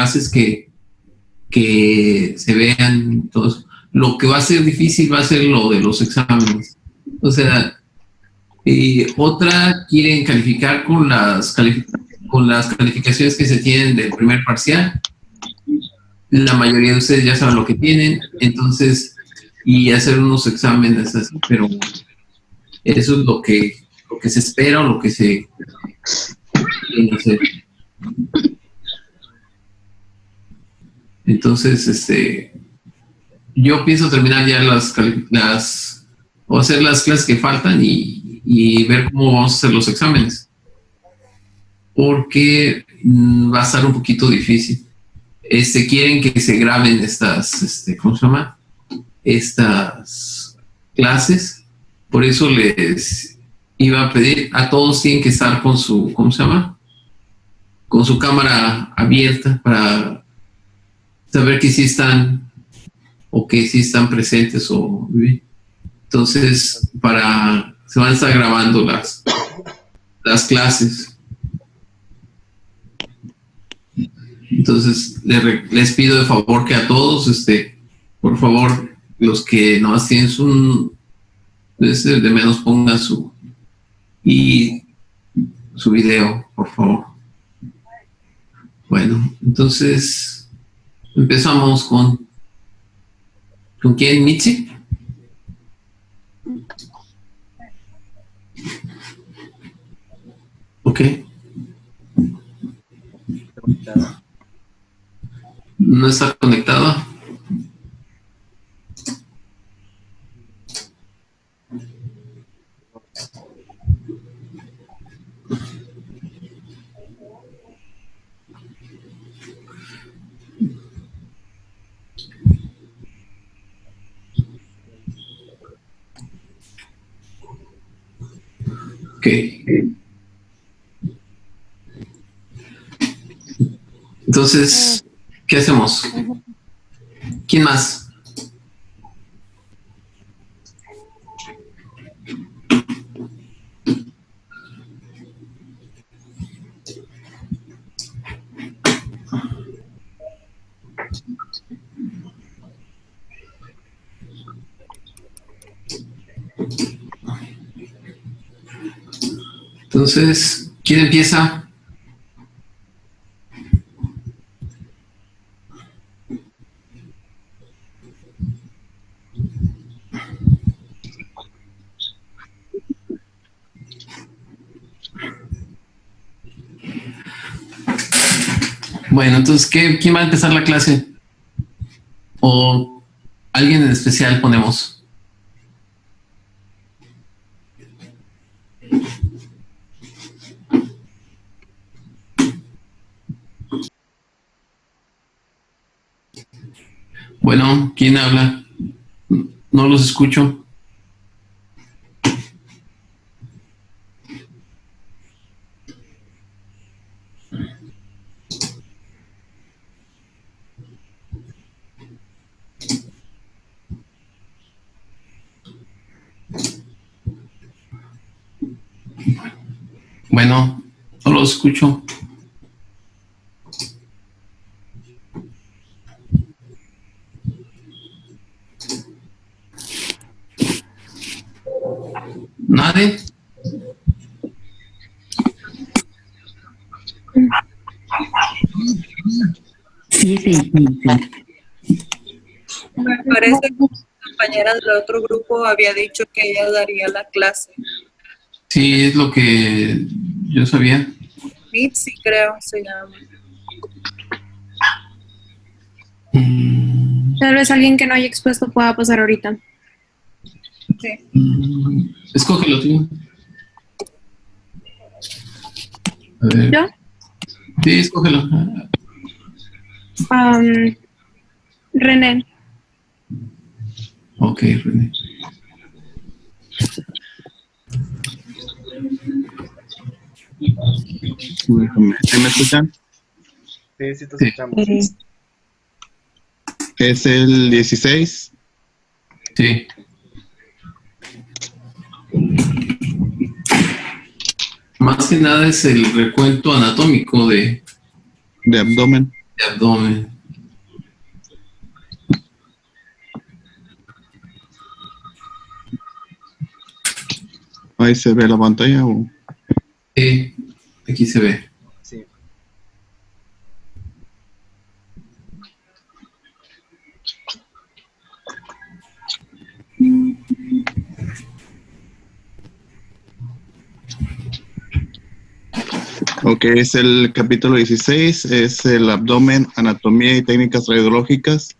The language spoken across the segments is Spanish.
clases que se vean todos. Lo que va a ser difícil va a ser lo de los exámenes. O sea, otra quieren calificar con las calificaciones que se tienen del primer parcial. La mayoría de ustedes ya saben lo que tienen, entonces, y hacer unos exámenes así, pero eso es lo que se espera o lo que se quiere hacer. Entonces, yo pienso terminar ya o hacer las clases que faltan y ver cómo vamos a hacer los exámenes. Porque va a estar un poquito difícil. Quieren que se graben estas, ¿cómo se llama? Estas clases. Por eso les iba a pedir, a todos tienen que estar con su, ¿cómo se llama? Con su cámara abierta para saber que sí están o que sí están presentes o entonces se van a estar grabando las clases. Entonces les pido de favor que a todos, por favor, los que no tienen de menos pongan su video, por favor. Bueno, entonces empezamos ¿con quién, Mitzi? Ok. ¿No está conectada? Ok. Entonces, ¿qué hacemos? ¿Quién más? Entonces, ¿quién empieza? Bueno, entonces, ¿quién va a empezar la clase? ¿O alguien en especial ponemos? Bueno, ¿quién habla? No los escucho. Bueno, no los escucho. ¿Nadie? Sí. Me parece que una compañera del otro grupo había dicho que ella daría la clase. Sí, es lo que yo sabía. Mitzi, creo, se llama. Tal vez alguien que no haya expuesto pueda pasar ahorita. Sí. Escógelo tú. A ver. ¿Yo? Sí, escógelo. René. Ok, René. ¿Sí me escuchan? Sí, sí te escuchamos. Sí. Es el 16. Sí. Más que nada es el recuento anatómico de De abdomen. de abdomen. Ahí se ve la pantalla. Aquí se ve. Sí. Ok, es el capítulo 16, es el abdomen, anatomía y técnicas radiológicas.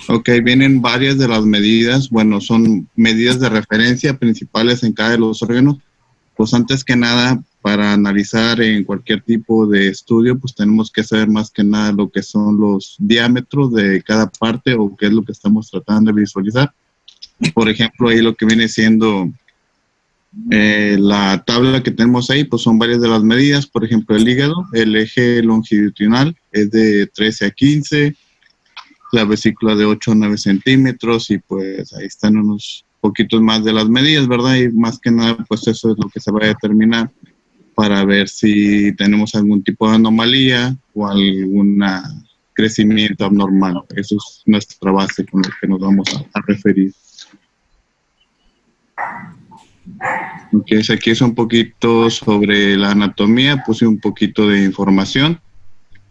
Ok, vienen varias de las medidas, bueno, son medidas de referencia principales en cada de los órganos. Pues antes que nada, para analizar en cualquier tipo de estudio, pues tenemos que saber más que nada lo que son los diámetros de cada parte o qué es lo que estamos tratando de visualizar. Por ejemplo, ahí lo que viene siendo la tabla que tenemos ahí, pues son varias de las medidas. Por ejemplo, el hígado, el eje longitudinal es de 13 a 15, la vesícula de 8 a 9 centímetros y pues ahí están unos poquitos más de las medidas, ¿verdad? Y más que nada, pues eso es lo que se va a determinar para ver si tenemos algún tipo de anomalía o algún crecimiento abnormal. Eso es nuestra base con la que nos vamos a referir. Ok, aquí es un poquito sobre la anatomía, puse un poquito de información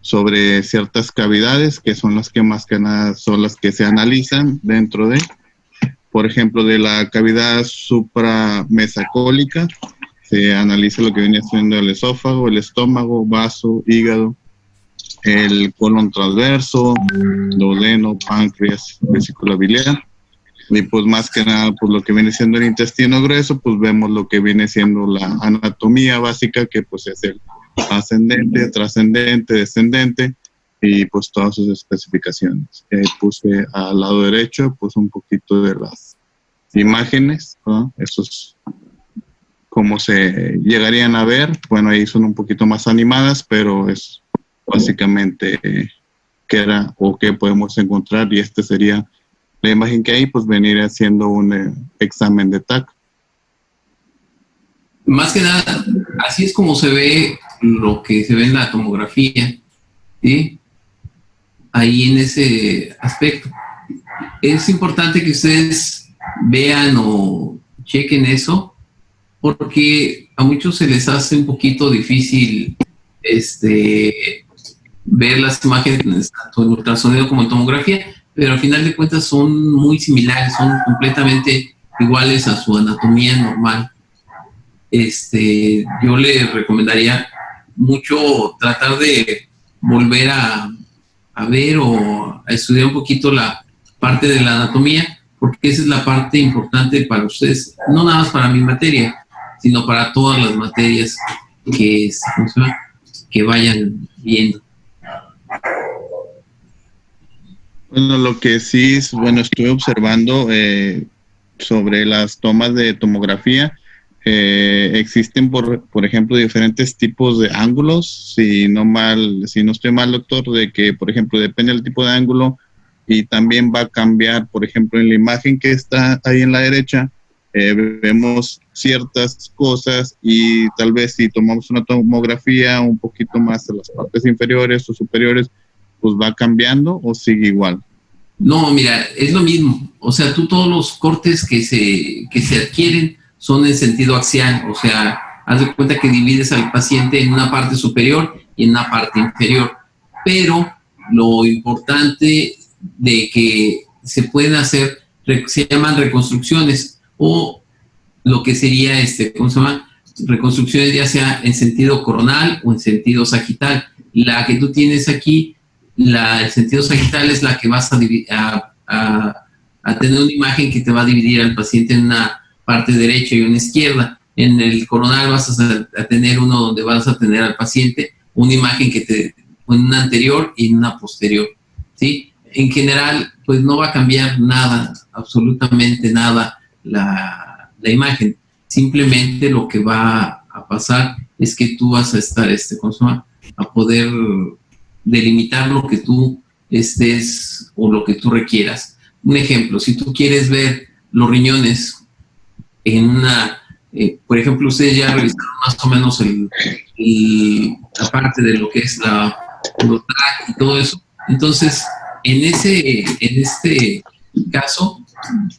sobre ciertas cavidades que son las que más que nada son las que se analizan dentro de, por ejemplo, de la cavidad supramesacólica, se analiza lo que viene siendo el esófago, el estómago, vaso, hígado, el colon transverso, duodeno, páncreas, vesícula biliar. Y pues más que nada, pues lo que viene siendo el intestino grueso, pues vemos lo que viene siendo la anatomía básica, que pues es el ascendente, trascendente, descendente, y pues todas sus especificaciones. Puse al lado derecho, pues un poquito de las imágenes, ¿no? Esos como se llegarían a ver, bueno, ahí son un poquito más animadas, pero es básicamente qué era o qué podemos encontrar, y este sería la imagen que hay, pues venir haciendo un examen de TAC. Más que nada, así es como se ve lo que se ve en la tomografía, ¿sí? Ahí en ese aspecto. Es importante que ustedes vean o chequen eso, porque a muchos se les hace un poquito difícil ver las imágenes tanto en ultrasonido como en tomografía, pero al final de cuentas son muy similares, son completamente iguales a su anatomía normal. Yo le recomendaría mucho tratar de volver a ver o a estudiar un poquito la parte de la anatomía, porque esa es la parte importante para ustedes, no nada más para mi materia, sino para todas las materias que vayan viendo. Bueno, lo que sí es, bueno, estuve observando sobre las tomas de tomografía. Existen, por ejemplo, diferentes tipos de ángulos. Si no estoy mal, doctor, de que, por ejemplo, depende del tipo de ángulo y también va a cambiar, por ejemplo, en la imagen que está ahí en la derecha, vemos ciertas cosas y tal vez si tomamos una tomografía un poquito más de las partes inferiores o superiores, pues va cambiando o sigue igual. No, mira, es lo mismo. O sea, tú todos los cortes que se adquieren son en sentido axial. O sea, haz de cuenta que divides al paciente en una parte superior y en una parte inferior. Pero lo importante de que se pueden hacer, se llaman reconstrucciones o lo que sería, ¿cómo se llama? Reconstrucciones ya sea en sentido coronal o en sentido sagital. La que tú tienes aquí, el sentido sagital es la que vas a tener una imagen que te va a dividir al paciente en una parte derecha y una izquierda. En el coronal vas a tener uno donde vas a tener al paciente una imagen una anterior y una posterior, ¿sí? En general, pues no va a cambiar nada, absolutamente nada la imagen. Simplemente lo que va a pasar es que tú vas a estar, a poder delimitar lo que tú estés o lo que tú requieras. Un ejemplo, si tú quieres ver los riñones en una, por ejemplo, ustedes ya revisaron más o menos la parte de lo que es la urotrack y todo eso. Entonces, en este caso,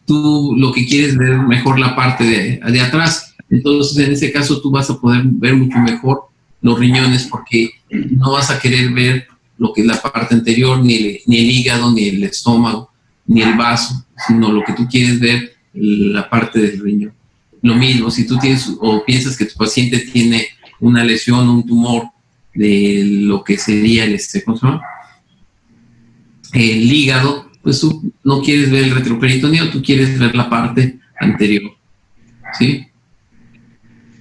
tú lo que quieres es ver mejor la parte de atrás. Entonces, en ese caso, tú vas a poder ver mucho mejor los riñones porque no vas a querer ver lo que es la parte anterior, ni el hígado, ni el estómago, ni el vaso, sino lo que tú quieres ver, la parte del riñón. Lo mismo, si tú tienes o piensas que tu paciente tiene una lesión, un tumor de lo que sería ¿cómo se llama? El hígado, pues tú no quieres ver el retroperitoneo, tú quieres ver la parte anterior, ¿sí?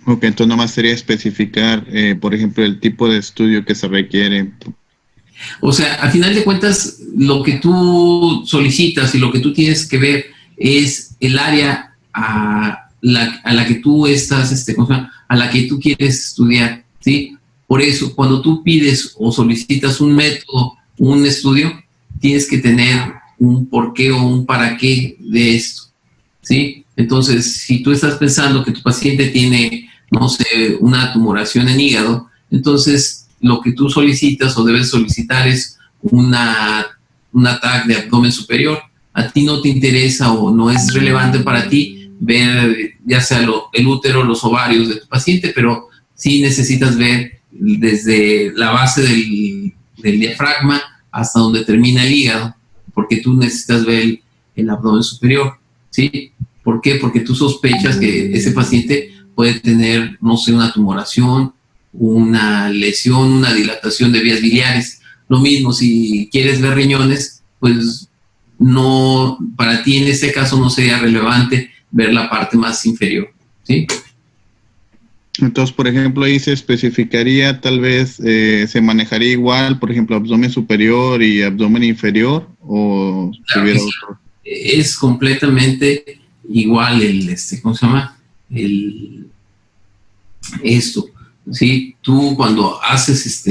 Ok, entonces nomás sería especificar, por ejemplo, el tipo de estudio que se requiere. O sea, al final de cuentas, lo que tú solicitas y lo que tú tienes que ver es el área a la que tú estás, ¿cómo se llama? A la que tú quieres estudiar, ¿sí? Por eso, cuando tú pides o solicitas un método, un estudio, tienes que tener un porqué o un para qué de esto, ¿sí? Entonces, si tú estás pensando que tu paciente tiene, no sé, una tumoración en hígado, entonces lo que tú solicitas o debes solicitar es un TAC de abdomen superior. A ti no te interesa o no es relevante para ti ver ya sea el útero, los ovarios de tu paciente, pero sí necesitas ver desde la base del diafragma hasta donde termina el hígado, porque tú necesitas ver el abdomen superior, ¿sí? ¿Por qué? Porque tú sospechas que ese paciente puede tener, no sé, una tumoración, una lesión, una dilatación de vías biliares. Lo mismo, si quieres ver riñones, pues no, para ti en este caso no sería relevante ver la parte más inferior, ¿sí? Entonces, por ejemplo, ahí se especificaría, tal vez se manejaría igual, por ejemplo, abdomen superior y abdomen inferior, o Claro tuviera que sí. otro. Es completamente igual ¿cómo se llama? Esto, ¿sí? Tú cuando haces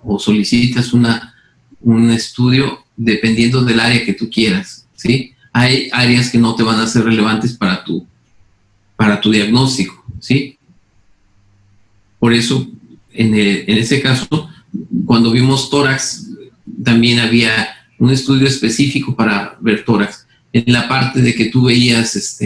o solicitas un estudio, dependiendo del área que tú quieras, ¿sí? Hay áreas que no te van a ser relevantes para tu diagnóstico, ¿sí? Por eso, en ese caso, cuando vimos tórax, también había un estudio específico para ver tórax. En la parte de que tú veías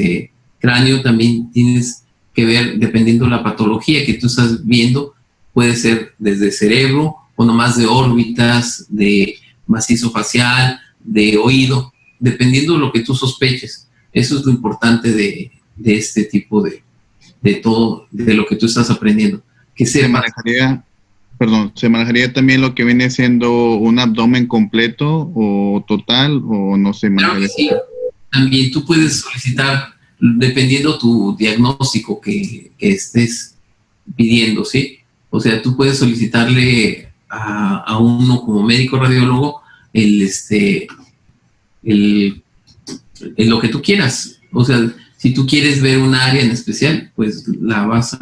cráneo, también tienes que ver, dependiendo de la patología que tú estás viendo, puede ser desde cerebro o nomás de órbitas, de macizo facial, de oído, dependiendo de lo que tú sospeches. Eso es lo importante de este tipo de todo, de lo que tú estás aprendiendo. Que Se manejaría, se manejaría también lo que viene siendo un abdomen completo o total, o no se Claro manejaría. que sí. También tú puedes solicitar, dependiendo tu diagnóstico que estés pidiendo, ¿sí? O sea, tú puedes solicitarle a uno como médico radiólogo lo que tú quieras. O sea, si tú quieres ver un área en especial, pues la vas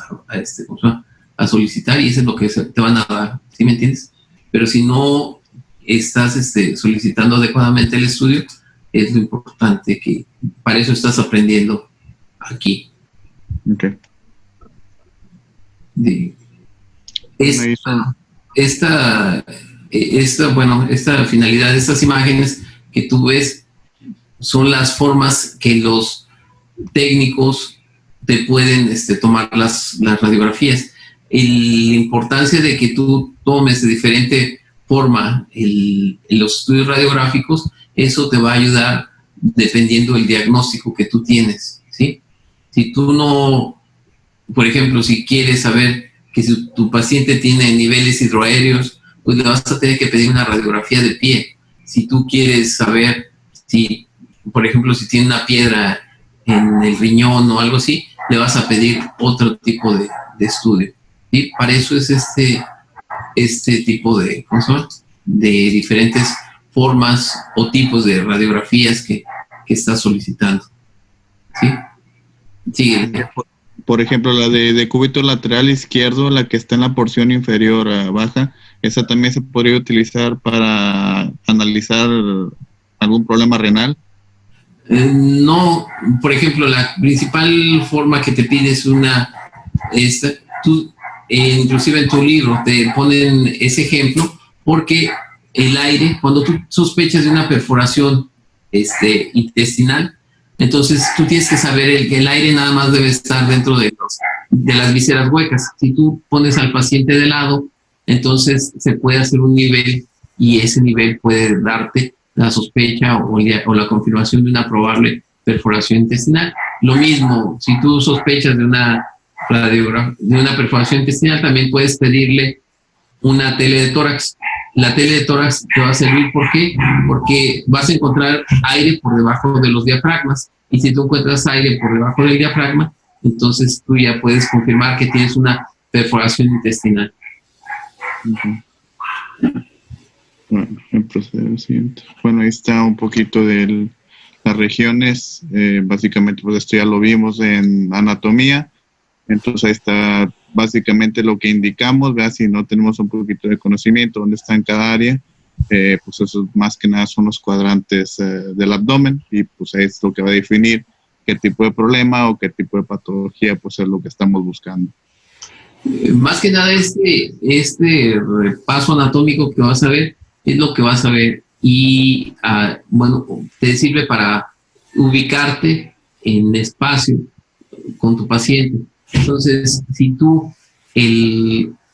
¿cómo se llama? A solicitar y eso es lo que te van a dar, ¿sí me entiendes? Pero si no estás solicitando adecuadamente el estudio, es lo importante que para eso estás aprendiendo aquí. Okay. Esta finalidad, estas imágenes que tú ves son las formas que los técnicos te pueden tomar las radiografías. La importancia de que tú tomes de diferente forma los estudios radiográficos, eso te va a ayudar dependiendo del diagnóstico que tú tienes, ¿sí? Si tú no, por ejemplo, si quieres saber que si tu paciente tiene niveles hidroaéreos, pues le vas a tener que pedir una radiografía de pie. Si tú quieres saber si, por ejemplo, si tiene una piedra en el riñón o algo así, le vas a pedir otro tipo de estudio. ¿Sí? Para eso es este tipo de, ¿cómo se llama? De diferentes formas o tipos de radiografías que estás solicitando. ¿Sí? Sí. Por ejemplo, la de cúbito lateral izquierdo, la que está en la porción inferior baja, esa también se podría utilizar para analizar algún problema renal. No, por ejemplo, la principal forma que te pide es tú, inclusive en tu libro te ponen ese ejemplo porque el aire, cuando tú sospechas de una perforación intestinal, entonces tú tienes que saber que el aire nada más debe estar dentro de las vísceras huecas. Si tú pones al paciente de lado, entonces se puede hacer un nivel y ese nivel puede darte la sospecha o la confirmación de una probable perforación intestinal. Lo mismo, si tú sospechas de una perforación intestinal, también puedes pedirle una tele de tórax. La tele de tórax te va a servir, ¿por qué? Porque vas a encontrar aire por debajo de los diafragmas, y si tú encuentras aire por debajo del diafragma, entonces tú ya puedes confirmar que tienes una perforación intestinal. Bueno, proceder al siguiente. Bueno, ahí está un poquito de las regiones. Básicamente, pues esto ya lo vimos en anatomía. Entonces ahí está básicamente lo que indicamos, ¿verdad? Si no tenemos un poquito de conocimiento dónde está en cada área, pues eso más que nada son los cuadrantes del abdomen, y pues ahí es lo que va a definir qué tipo de problema o qué tipo de patología pues es lo que estamos buscando. Más que nada este repaso anatómico que vas a ver es lo que vas a ver, y bueno, te sirve para ubicarte en espacio con tu paciente. Entonces, si tú,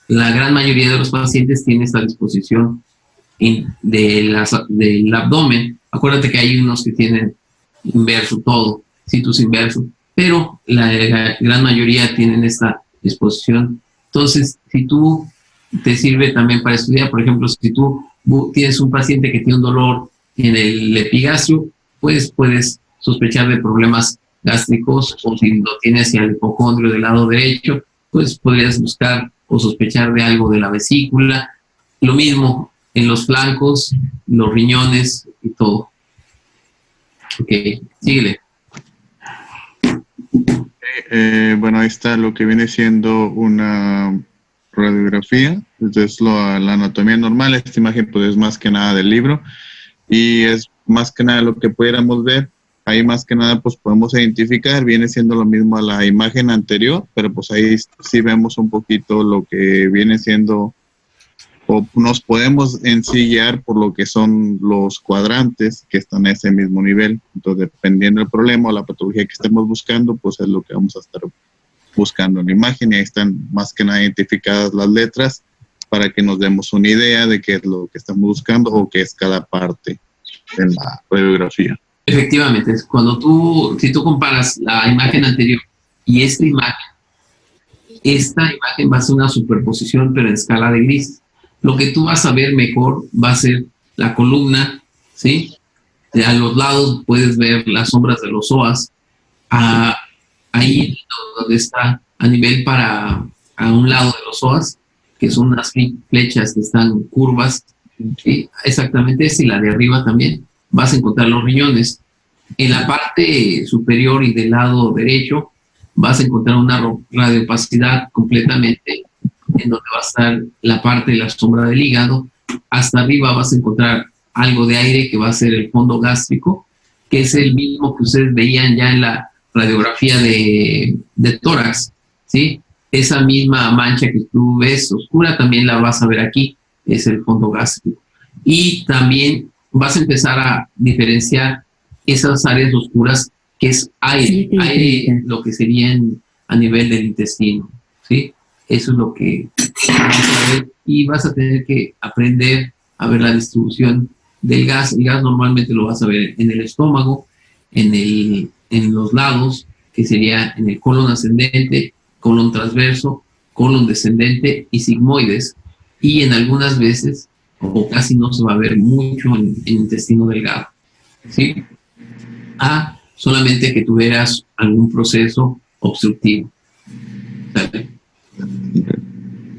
la gran mayoría de los pacientes tiene esta disposición del abdomen, acuérdate que hay unos que tienen inverso todo, situs inverso, pero la gran mayoría tienen esta disposición. Entonces, si tú te sirve también para estudiar, por ejemplo, si tú tienes un paciente que tiene un dolor en el epigastrio, pues puedes sospechar de problemas gástricos, o si lo tienes hacia el hipocondrio del lado derecho, pues podrías buscar o sospechar de algo de la vesícula. Lo mismo en los flancos, los riñones y todo. Ok, síguele. Bueno, ahí está lo que viene siendo una radiografía. Entonces, la anatomía normal. Esta imagen pues es más que nada del libro, y es más que nada lo que pudiéramos ver. Ahí más que nada pues podemos identificar, viene siendo lo mismo a la imagen anterior, pero pues ahí sí vemos un poquito lo que viene siendo, o nos podemos ensillar por lo que son los cuadrantes que están a ese mismo nivel. Entonces, dependiendo del problema o la patología que estemos buscando, pues es lo que vamos a estar buscando en la imagen, y ahí están más que nada identificadas las letras para que nos demos una idea de qué es lo que estamos buscando o qué es cada parte de la radiografía. Efectivamente, si tú comparas la imagen anterior y esta imagen va a ser una superposición, pero en escala de grises. Lo que tú vas a ver mejor va a ser la columna, ¿sí? A los lados puedes ver las sombras de los psoas. Ahí donde está a nivel a un lado de los psoas, que son unas flechas que están curvas, ¿sí? Exactamente esa, y la de arriba también. Vas a encontrar los riñones. En la parte superior y del lado derecho vas a encontrar una radioopacidad completamente, en donde va a estar la parte de la sombra del hígado. Hasta arriba vas a encontrar algo de aire que va a ser el fondo gástrico, que es el mismo que ustedes veían ya en la radiografía de tórax, ¿sí? Esa misma mancha que tú ves oscura también la vas a ver aquí, es el fondo gástrico. Y también vas a empezar a diferenciar esas áreas oscuras, que es aire, lo que serían a nivel del intestino, ¿sí? Eso es lo que vamos a ver, y vas a tener que aprender a ver la distribución del gas. El gas normalmente lo vas a ver en el estómago, en los lados, que sería en el colon ascendente, colon transverso, colon descendente y sigmoides, y en algunas veces, o casi no se va a ver mucho en intestino delgado, ¿sí? Solamente que tuvieras algún proceso obstructivo. ¿Sale?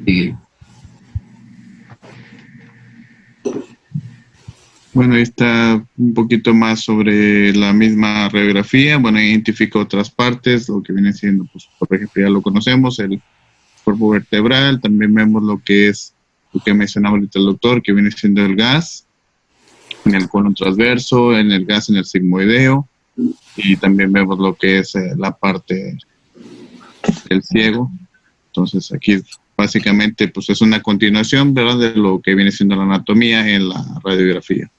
Sí. Bueno, ahí está un poquito más sobre la misma radiografía. Bueno, identifica otras partes, lo que viene siendo, pues, por ejemplo, ya lo conocemos, el cuerpo vertebral. También vemos lo que es, lo que mencionaba ahorita el doctor, que viene siendo el gas en el colon transverso, en el gas en el sigmoideo, y también vemos lo que es la parte del ciego. Entonces aquí básicamente pues es una continuación, ¿verdad?, de lo que viene siendo la anatomía en la radiografía.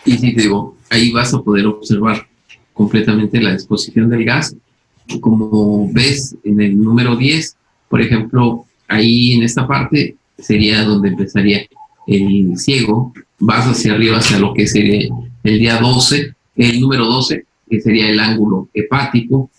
Y sí, te digo, ahí vas a poder observar completamente la disposición del gas. Como ves en el número 10, por ejemplo, ahí en esta parte sería donde empezaría el ciego. Vas hacia arriba, hacia lo que sería el día 12, el número 12, que sería el ángulo hepático,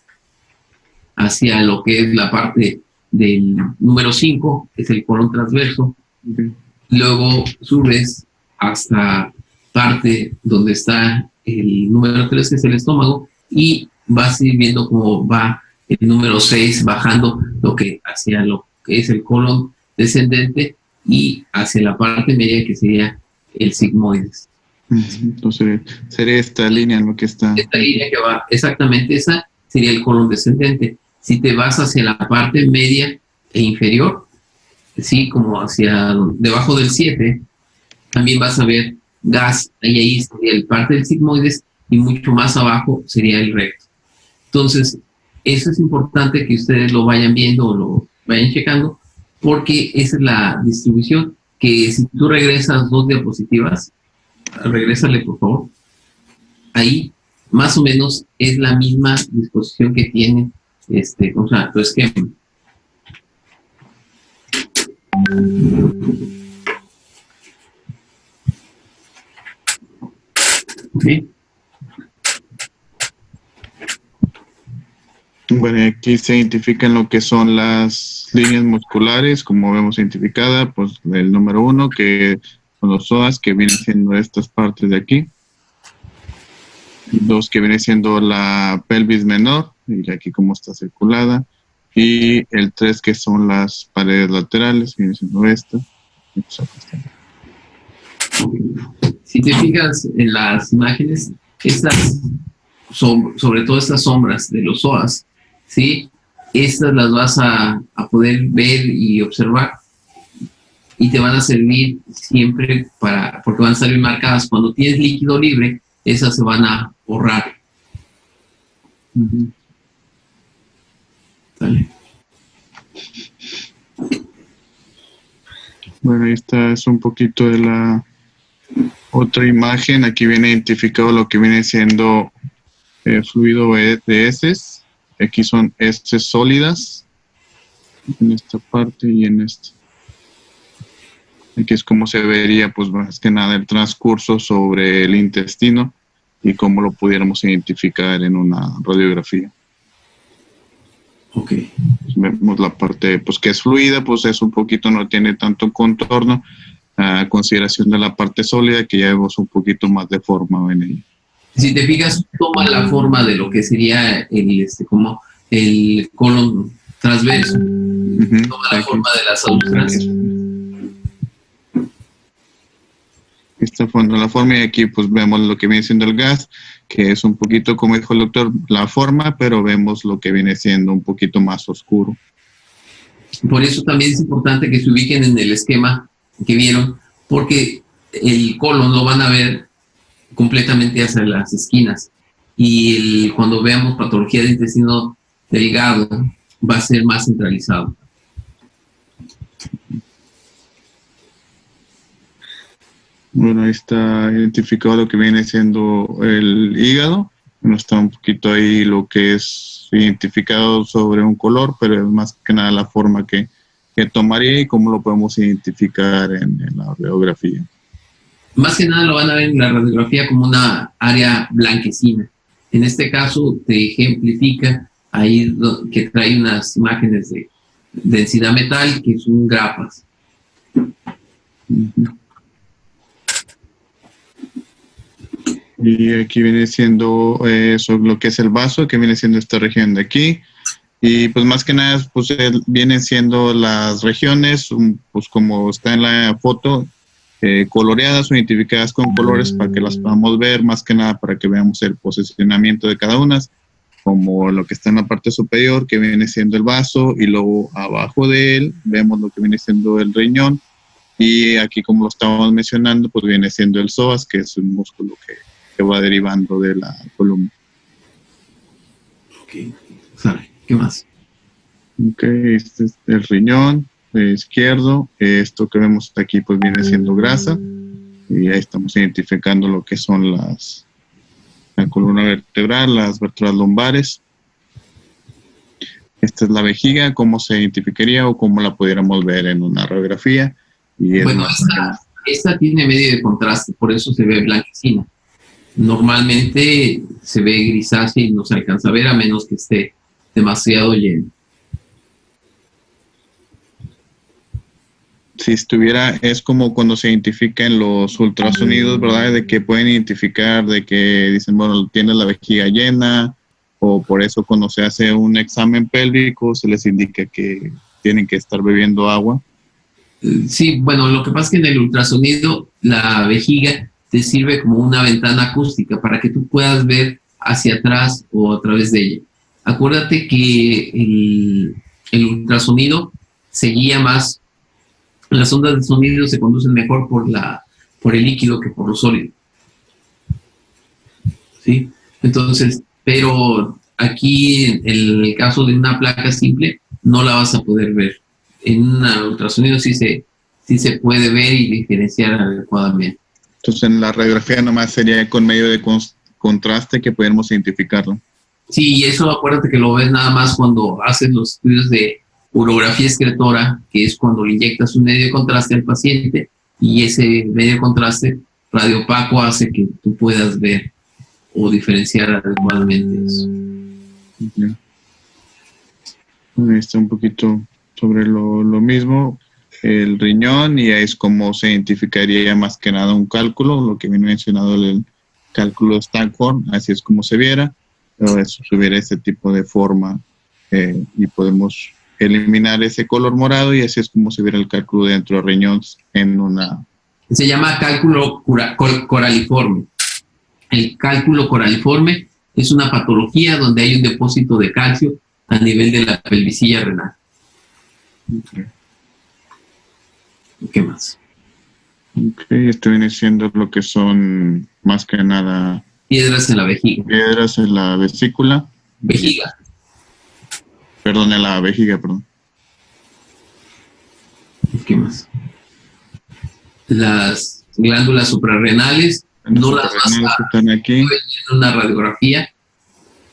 hacia lo que es la parte del número 5, que es el colon transverso. Okay. Luego subes hasta parte donde está el número 3, que es el estómago, y vas a ir viendo cómo va el número 6 bajando lo que hacia lo que es el colon descendente y hacia la parte media, que sería el sigmoides. Entonces sería esta línea en lo que está. Esta línea que va, exactamente esa sería el colon descendente. Si te vas hacia la parte media e inferior, sí, como hacia debajo del 7, también vas a ver gas, ahí sería el parte del sigmoides, y mucho más abajo sería el recto. Entonces, eso es importante que ustedes lo vayan viendo o lo vayan checando, porque esa es la distribución, que si tú regresas 2 diapositivas, regrésale por favor, ahí más o menos es la misma disposición que tiene tu esquema. ¿Sí? Bueno, aquí se identifican lo que son las líneas musculares, como vemos identificada, pues el número 1, que son los psoas, que vienen siendo estas partes de aquí. 2, que viene siendo la pelvis menor, y aquí como está circulada. Y el 3, que son las paredes laterales, viene siendo esta. Si te fijas en las imágenes, estas, sobre todo estas sombras de los psoas, ¿sí? Estas las vas a poder ver y observar, y te van a servir siempre porque van a estar bien marcadas. Cuando tienes líquido libre, esas se van a borrar. ¿Vale? Bueno, esta es un poquito de la otra imagen. Aquí viene identificado lo que viene siendo fluido de heces. Aquí son heces sólidas, en esta parte y en esta. Aquí es como se vería, pues más que nada, el transcurso sobre el intestino y cómo lo pudiéramos identificar en una radiografía. Ok. Pues vemos la parte, pues que es fluida, pues es un poquito, no tiene tanto contorno, a consideración de la parte sólida, que ya vemos un poquito más de forma en ella. Si te fijas, toma la forma de lo que sería como el colon transverso. Toma la forma de las adulteras. Esta fue la forma, y aquí pues vemos lo que viene siendo el gas, que es un poquito, como dijo el doctor, la forma, pero vemos lo que viene siendo un poquito más oscuro. Por eso también es importante que se ubiquen en el esquema que vieron, porque el colon lo van a ver completamente hacia las esquinas, y cuando veamos patología de intestino delgado va a ser más centralizado. Bueno, ahí está identificado lo que viene siendo el hígado. Bueno, está un poquito ahí lo que es identificado sobre un color, pero es más que nada la forma que tomaría y cómo lo podemos identificar en la radiografía. Más que nada lo van a ver en la radiografía como una área blanquecina. En este caso te ejemplifica ahí que trae unas imágenes de densidad metal, que son grapas. Y aquí viene siendo eso, lo que es el vaso, que viene siendo esta región de aquí. Y pues más que nada, pues vienen siendo las regiones, pues como está en la foto, coloreadas o identificadas con colores para que las podamos ver, más que nada para que veamos el posicionamiento de cada una, como lo que está en la parte superior, que viene siendo el vaso, y luego abajo de él vemos lo que viene siendo el riñón, y aquí, como lo estábamos mencionando, pues viene siendo el psoas, que es un músculo que va derivando de la columna. Ok. ¿Sabe? ¿Qué más? Ok, este es el riñón izquierdo. Esto que vemos aquí pues viene siendo grasa. Y ahí estamos identificando lo que son la columna vertebral, las vértebras lumbares. Esta es la vejiga, cómo se identificaría o cómo la pudiéramos ver en una radiografía. Y es Bueno, esta tiene medio de contraste, por eso se ve blanquecina. Normalmente se ve grisácea y no se alcanza a ver a menos que esté demasiado lleno. si estuviera, es como cuando se identifican los ultrasonidos, ¿verdad? De que pueden identificar, de que dicen, bueno, tienes la vejiga llena, o por eso cuando se hace un examen pélvico se les indica que tienen que estar bebiendo agua. Sí, bueno, lo que pasa es que en el ultrasonido la vejiga te sirve como una ventana acústica para que tú puedas ver hacia atrás o a través de ella. Acuérdate que el ultrasonido se guía más, las ondas de sonido se conducen mejor por el líquido que por lo sólido. ¿Sí? Entonces, pero aquí en el caso de una placa simple no la vas a poder ver. En un ultrasonido sí se puede ver y diferenciar adecuadamente. Entonces en la radiografía nomás sería con medio de contraste que podemos identificarlo. Sí, y eso acuérdate que lo ves nada más cuando haces los estudios de urografía excretora, que es cuando le inyectas un medio de contraste al paciente y ese medio de contraste radioopaco hace que tú puedas ver o diferenciar adecuadamente eso. Okay. Está un poquito sobre lo mismo, el riñón, y es como se identificaría más que nada un cálculo, lo que viene mencionado el cálculo Stanford, así es como se viera, pero eso tuviera ese tipo de forma y podemos eliminar ese color morado y así es como se viera el cálculo dentro del riñón en una... Se llama cálculo coraliforme. El cálculo coraliforme es una patología donde hay un depósito de calcio a nivel de la pelvicilla renal. Okay. ¿Qué más? Ok, esto viene siendo lo que son más que nada Piedras en la vejiga. piedras en la vesícula. Vejiga. Perdón, en la vejiga, perdón. ¿Qué más? Las glándulas suprarrenales no las vas a están aquí. ver en una radiografía.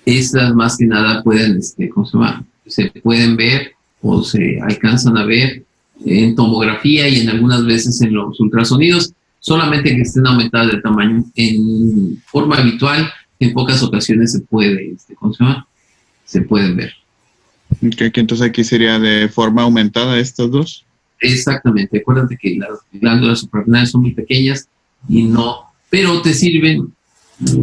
Estas más que nada pueden, ¿cómo se llama? Se pueden ver o se alcanzan a ver en tomografía y en algunas veces en los ultrasonidos, solamente que estén aumentadas de tamaño. En forma habitual, en pocas ocasiones se puede, ¿cómo se llama? Se pueden ver. Okay, entonces aquí sería de forma aumentada estas dos. Exactamente, acuérdate que las glándulas suprarrenales son muy pequeñas y no, pero te sirven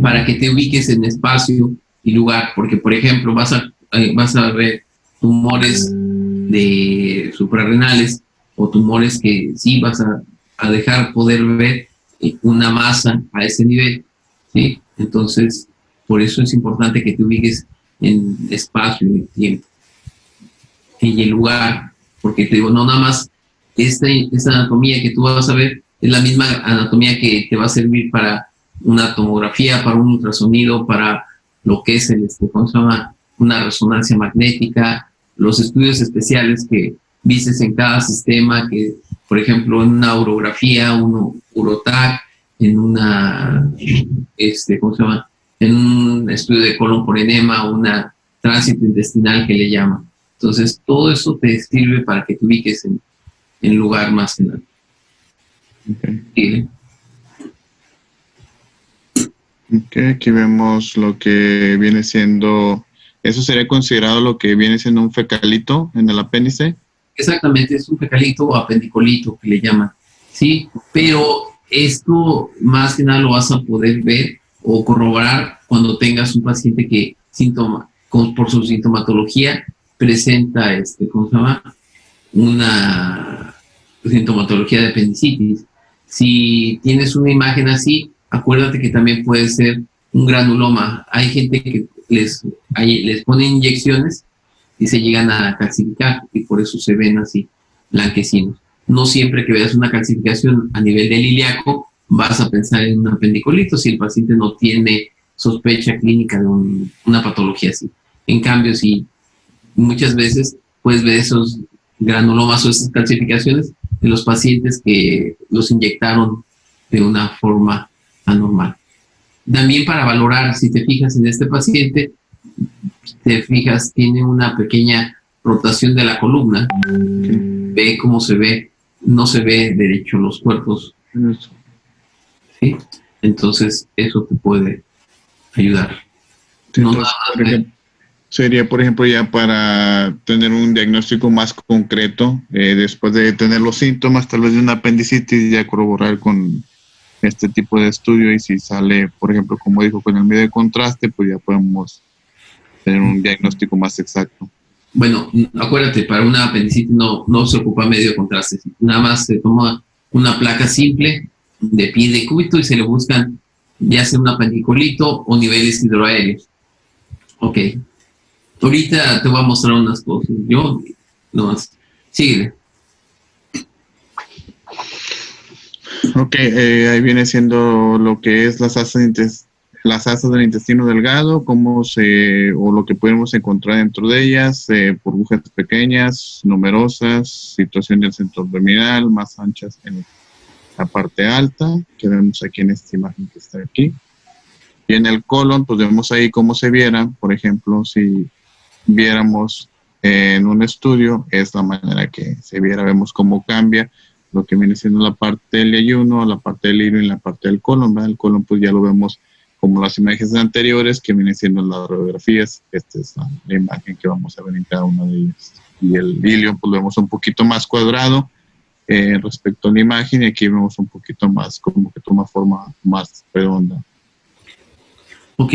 para que te ubiques en espacio y lugar, porque por ejemplo vas a ver tumores de suprarrenales o tumores que sí vas a dejar poder ver una masa a ese nivel, ¿sí? Entonces, por eso es importante que te ubiques en espacio y tiempo y el lugar, porque te digo, no nada más esta anatomía que tú vas a ver es la misma anatomía que te va a servir para una tomografía, para un ultrasonido, para lo que es ¿cómo se llama? Una resonancia magnética, los estudios especiales que vistes en cada sistema, que por ejemplo en una urografía, un urotac, en una, ¿cómo se llama? En un estudio de colon por enema, una tránsito intestinal que le llaman. Entonces, todo eso te sirve para que te ubiques en lugar más que nada. Okay. ¿Sí? Ok, aquí vemos lo que viene siendo, eso sería considerado lo que viene siendo un fecalito en el apéndice. Exactamente, es un fecalito o apendicolito que le llaman, ¿sí? Pero esto más que nada lo vas a poder ver o corroborar cuando tengas un paciente que por su sintomatología presenta, ¿cómo se llama? Una sintomatología de apendicitis. Si tienes una imagen así, acuérdate que también puede ser un granuloma. Hay gente que les ponen inyecciones y se llegan a calcificar y por eso se ven así blanquecinos. No siempre que veas una calcificación a nivel del ilíaco vas a pensar en un apendicolito si el paciente no tiene sospecha clínica de una patología así. En cambio, si muchas veces puedes ver esos granulomas o esas calcificaciones en los pacientes que los inyectaron de una forma anormal. También para valorar, si te fijas en este paciente, te fijas, tiene una pequeña rotación de la columna. Ve cómo se ve, no se ve derecho los cuerpos. ¿Sí? Entonces, eso te puede ayudar. Entonces, sería, por ejemplo, ya para tener un diagnóstico más concreto, después de tener los síntomas, tal vez de una apendicitis, ya corroborar con este tipo de estudio, y si sale, por ejemplo, como dijo, con el medio de contraste, pues ya podemos tener un diagnóstico más exacto. Bueno, acuérdate, para una apendicitis no se ocupa medio de contraste, nada más se toma una placa simple de pie de cúbito y se le buscan ya sea un apendicolito o niveles hidroaéreos. Ok. Ahorita te voy a mostrar unas cosas. Yo, nomás, síguele. Ok, ahí viene siendo lo que es las asas del intestino delgado, o lo que podemos encontrar dentro de ellas, burbujas pequeñas, numerosas, situación del centro abdominal, más anchas en la parte alta, que vemos aquí en esta imagen que está aquí. Y en el colon, pues vemos ahí cómo se viera, por ejemplo, si viéramos en un estudio, es la manera que se viera, vemos cómo cambia lo que viene siendo la parte del ayuno, la parte del hilo y la parte del colon, ¿verdad? El colon pues ya lo vemos como las imágenes anteriores que vienen siendo las radiografías. Esta es la imagen que vamos a ver en cada una de ellas. Y el ilio pues lo vemos un poquito más cuadrado respecto a la imagen, y aquí vemos un poquito más como que toma forma más redonda. Ok.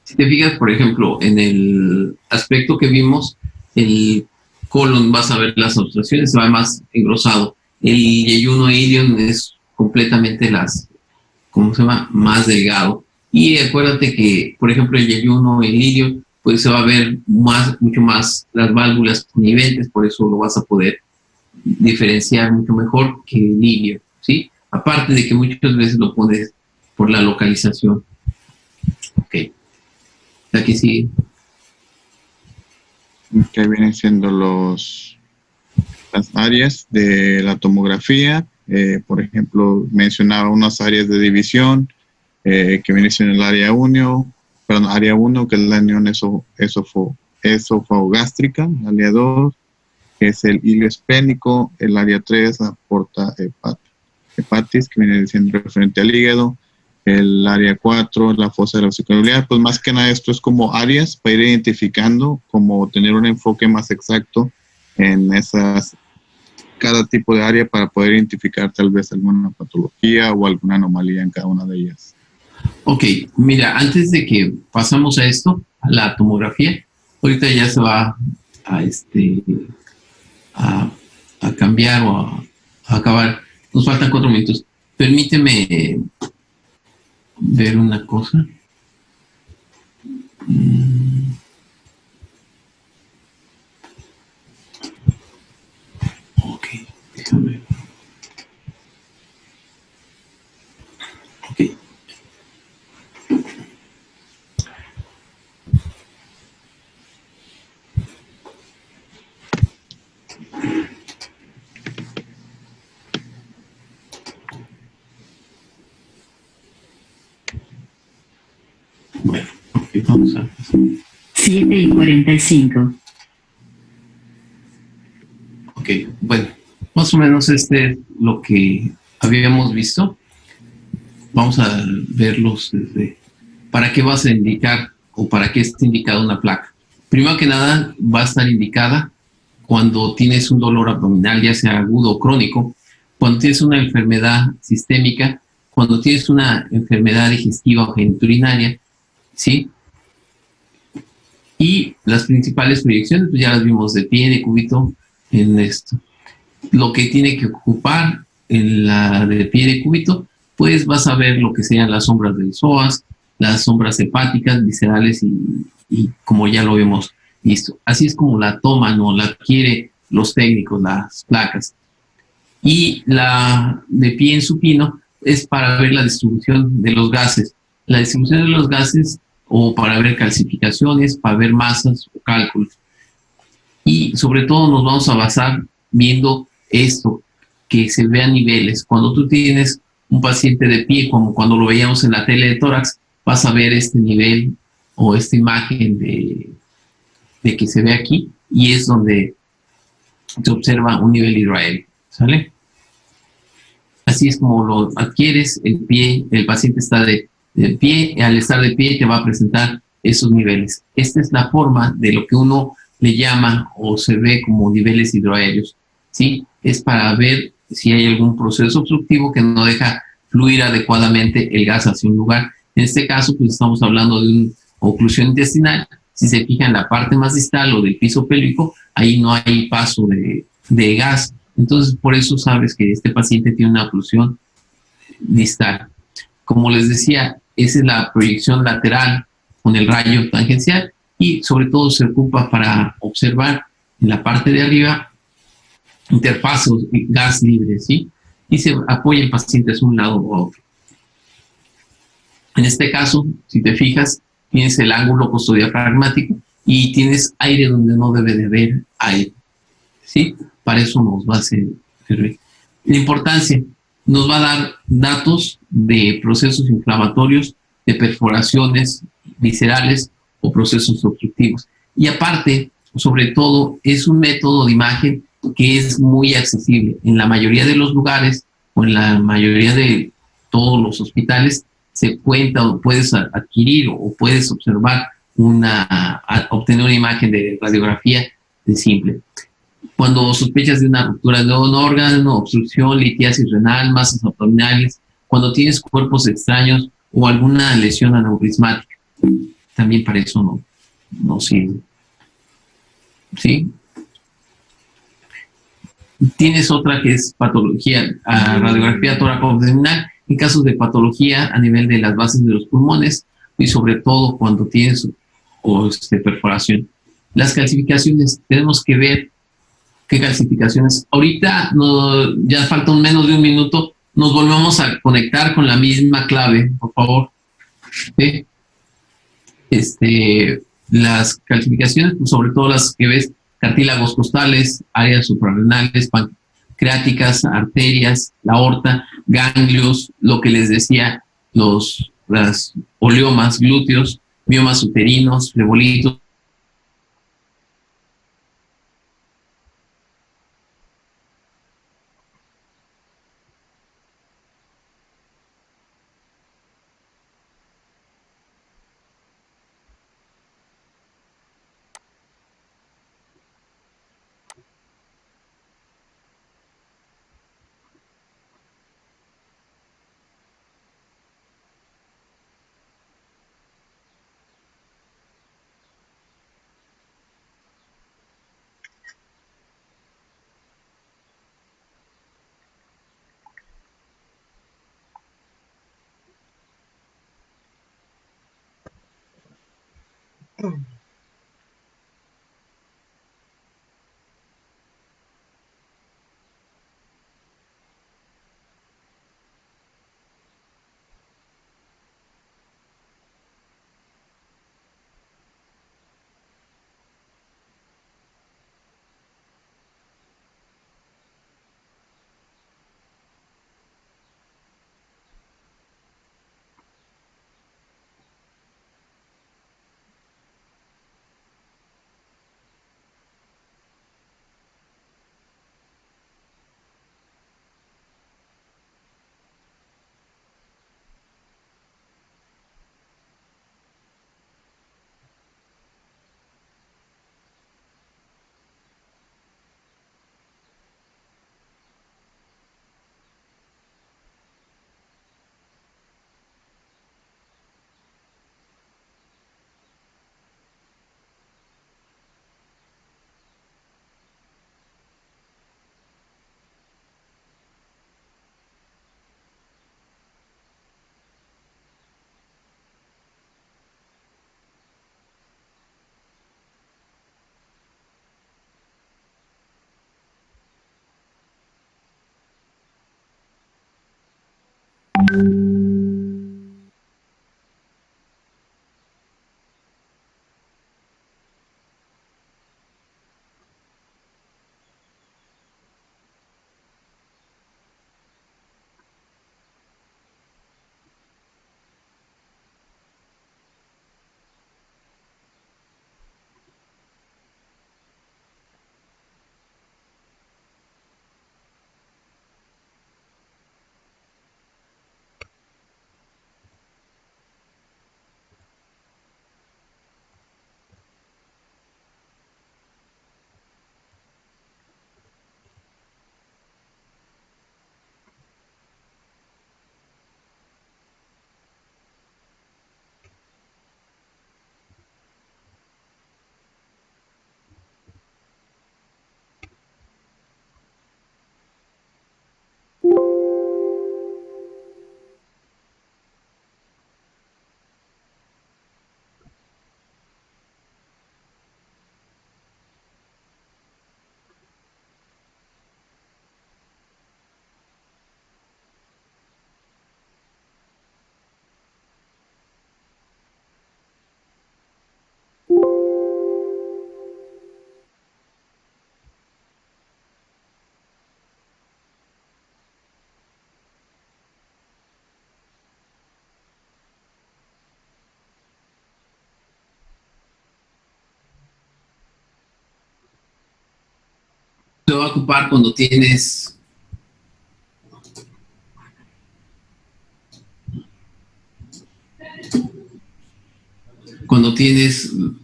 Si te fijas, por ejemplo, en el aspecto que vimos, el colon, vas a ver las obstrucciones, se va más engrosado. El yeyuno e ilion es completamente más delgado. Y acuérdate que, por ejemplo, el yeyuno e el ilion, pues se va a ver mucho más las válvulas coniventes, por eso lo vas a poder diferenciar mucho mejor que el ilion, ¿sí? Aparte de que muchas veces lo pones por la localización. Ok. Aquí sigue. Que vienen siendo las áreas de la tomografía. Por ejemplo, mencionaba unas áreas de división, que viene siendo el área 1, que es la unión esofagogástrica, el área 2, que es el hilo esplénico, el área 3, la porta hepatis, que viene siendo referente al hígado, el área 4, la fosa de la vesicularidad. Pues más que nada esto es como áreas para ir identificando, como tener un enfoque más exacto en cada tipo de área para poder identificar tal vez alguna patología o alguna anomalía en cada una de ellas. Ok, mira, antes de que pasamos a esto, a la tomografía, ahorita ya se va a cambiar o a acabar. Nos faltan 4 minutos. Permíteme ver una cosa. Ok, déjame ver. Ok. Bueno, ok, vamos a... 7:45. Ok, bueno, más o menos este es lo que habíamos visto. Vamos a verlos desde... ¿Para qué vas a indicar o para qué está indicada una placa? Primero que nada, va a estar indicada cuando tienes un dolor abdominal, ya sea agudo o crónico, cuando tienes una enfermedad sistémica, cuando tienes una enfermedad digestiva o genitourinaria, ¿sí? Y las principales proyecciones, pues ya las vimos de pie, de cúbito, en esto. Lo que tiene que ocupar en la de pie de cúbito, pues vas a ver lo que sean las sombras del psoas, las sombras hepáticas, viscerales y como ya lo hemos visto. Así es como la toman o la adquiere los técnicos, las placas. Y la de pie en supino, es para ver la distribución de los gases. La distribución de los gases o para ver calcificaciones, para ver masas o cálculos. Y sobre todo nos vamos a basar viendo esto, que se vean niveles. Cuando tú tienes un paciente de pie, como cuando lo veíamos en la tele de tórax, vas a ver este nivel o esta imagen de que se ve aquí, y es donde se observa un nivel hidroaéreo, ¿sale? Así es como lo adquieres, el pie, el paciente está de pie, y al estar de pie te va a presentar esos niveles. Esta es la forma de lo que uno le llama o se ve como niveles hidroaéreos, ¿sí? Es para ver si hay algún proceso obstructivo que no deja fluir adecuadamente el gas hacia un lugar. En este caso, pues estamos hablando de una oclusión intestinal. Si se fija en la parte más distal o del piso pélvico, ahí no hay paso de gas. Entonces, por eso sabes que este paciente tiene una oclusión distal. Como les decía, esa es la proyección lateral con el rayo tangencial y sobre todo se ocupa para observar en la parte de arriba interpasos de gas libre, ¿sí? Y se apoya el paciente hacia un lado u otro. En este caso, si te fijas, tienes el ángulo costodiafragmático y tienes aire donde no debe de haber aire, ¿sí? Para eso nos va a servir. La importancia, nos va a dar datos de procesos inflamatorios, de perforaciones viscerales o procesos obstructivos. Y aparte, sobre todo, es un método de imagen que es muy accesible. En la mayoría de los lugares o en la mayoría de todos los hospitales se cuenta o puedes adquirir o puedes observar obtener una imagen de radiografía de simple. Cuando sospechas de una ruptura de un órgano, obstrucción, litiasis renal, masas abdominales, cuando tienes cuerpos extraños o alguna lesión aneurismática, también para eso no sirve. ¿Sí? Tienes otra que es patología, radiografía tóraco-abdominal, en casos de patología a nivel de las bases de los pulmones y sobre todo cuando tienes perforación. Las calcificaciones, tenemos que ver qué calcificaciones. Ahorita ya falta menos de un minuto, nos volvemos a conectar con la misma clave, por favor. ¿Sí? Las calcificaciones, pues sobre todo las que ves, cartílagos costales, áreas suprarrenales, pancreáticas, arterias, la aorta, ganglios, lo que les decía, las oleomas, glúteos, miomas uterinos, flebolitos, Se va a ocupar cuando tienes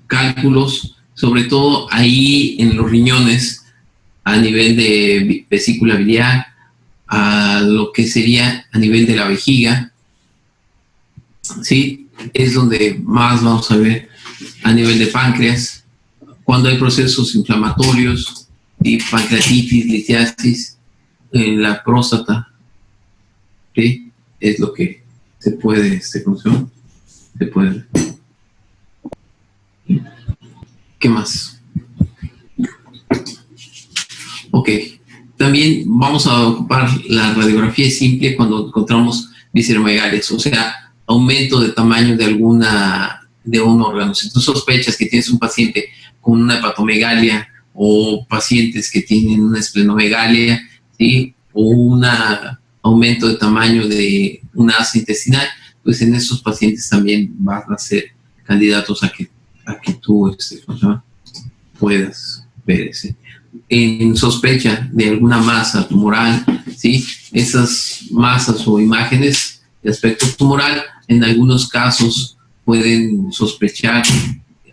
cálculos, sobre todo ahí en los riñones, a nivel de vesícula biliar, a lo que sería a nivel de la vejiga, ¿sí? Es donde más vamos a ver a nivel de páncreas, cuando hay procesos inflamatorios, y pancreatitis, litiasis, en la próstata, ¿sí? Es lo que se puede, ¿cómo se llama? Se puede. ¿Qué más? Ok. También vamos a ocupar la radiografía simple cuando encontramos visceromegalias, o sea, aumento de tamaño de un órgano. Si tú sospechas que tienes un paciente con una hepatomegalia o pacientes que tienen una esplenomegalia, ¿sí? O un aumento de tamaño de una asa intestinal, pues en esos pacientes también van a ser candidatos a que tú puedas ver ese. En sospecha de alguna masa tumoral, ¿sí? Esas masas o imágenes de aspecto tumoral en algunos casos pueden sospechar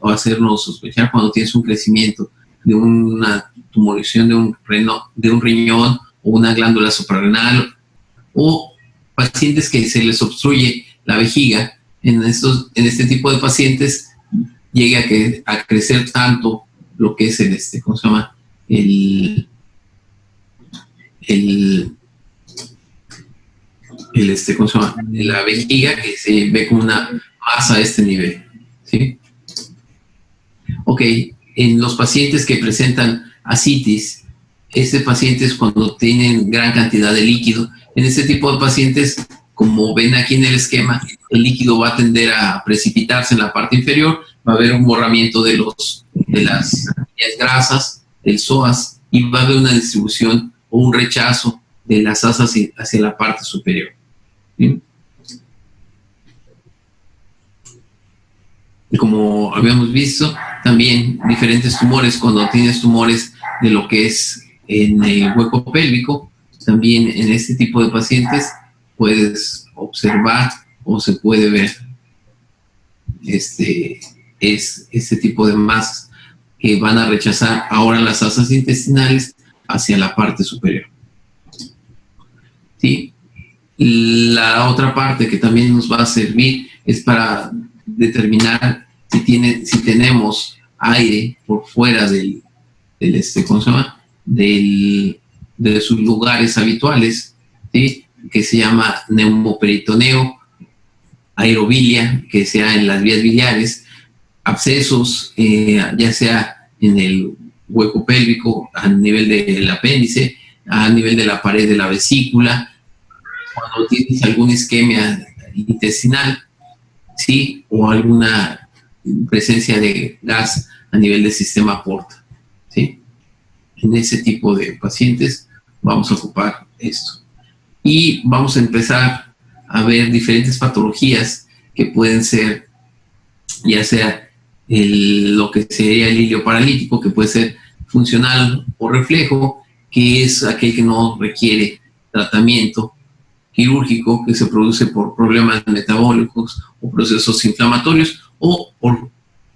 o hacernos sospechar cuando tienes un crecimiento de una tumorización de un riñón o una glándula suprarrenal, o pacientes que se les obstruye la vejiga. En este tipo de pacientes llegue a crecer tanto lo que es ¿cómo se llama? ¿Cómo se llama? La vejiga, que se ve como una masa a este nivel, ¿sí? Ok, en los pacientes que presentan ascitis, este paciente es cuando tienen gran cantidad de líquido. En este tipo de pacientes, como ven aquí en el esquema, el líquido va a tender a precipitarse en la parte inferior, va a haber un borramiento de las grasas, del psoas, y va a haber una distribución o un rechazo de las asas hacia la parte superior, ¿sí? Y como habíamos visto, también diferentes tumores, cuando tienes tumores de lo que es en el hueco pélvico, también en este tipo de pacientes puedes observar o se puede ver este tipo de masas que van a rechazar ahora las asas intestinales hacia la parte superior, ¿sí? La otra parte que también nos va a servir es para determinar si tenemos aire por fuera ¿cómo se llama? De sus lugares habituales, ¿sí? Que se llama neumoperitoneo, aerobilia, que sea en las vías biliares, abscesos, ya sea en el hueco pélvico, a nivel del apéndice, a nivel de la pared de la vesícula, cuando tienes alguna isquemia intestinal, ¿sí? O alguna presencia de gas a nivel del sistema porta, ¿sí? En ese tipo de pacientes vamos a ocupar esto. Y vamos a empezar a ver diferentes patologías que pueden ser, ya sea lo que sería el hilio paralítico, que puede ser funcional o reflejo, que es aquel que no requiere tratamiento quirúrgico, que se produce por problemas metabólicos o procesos inflamatorios, o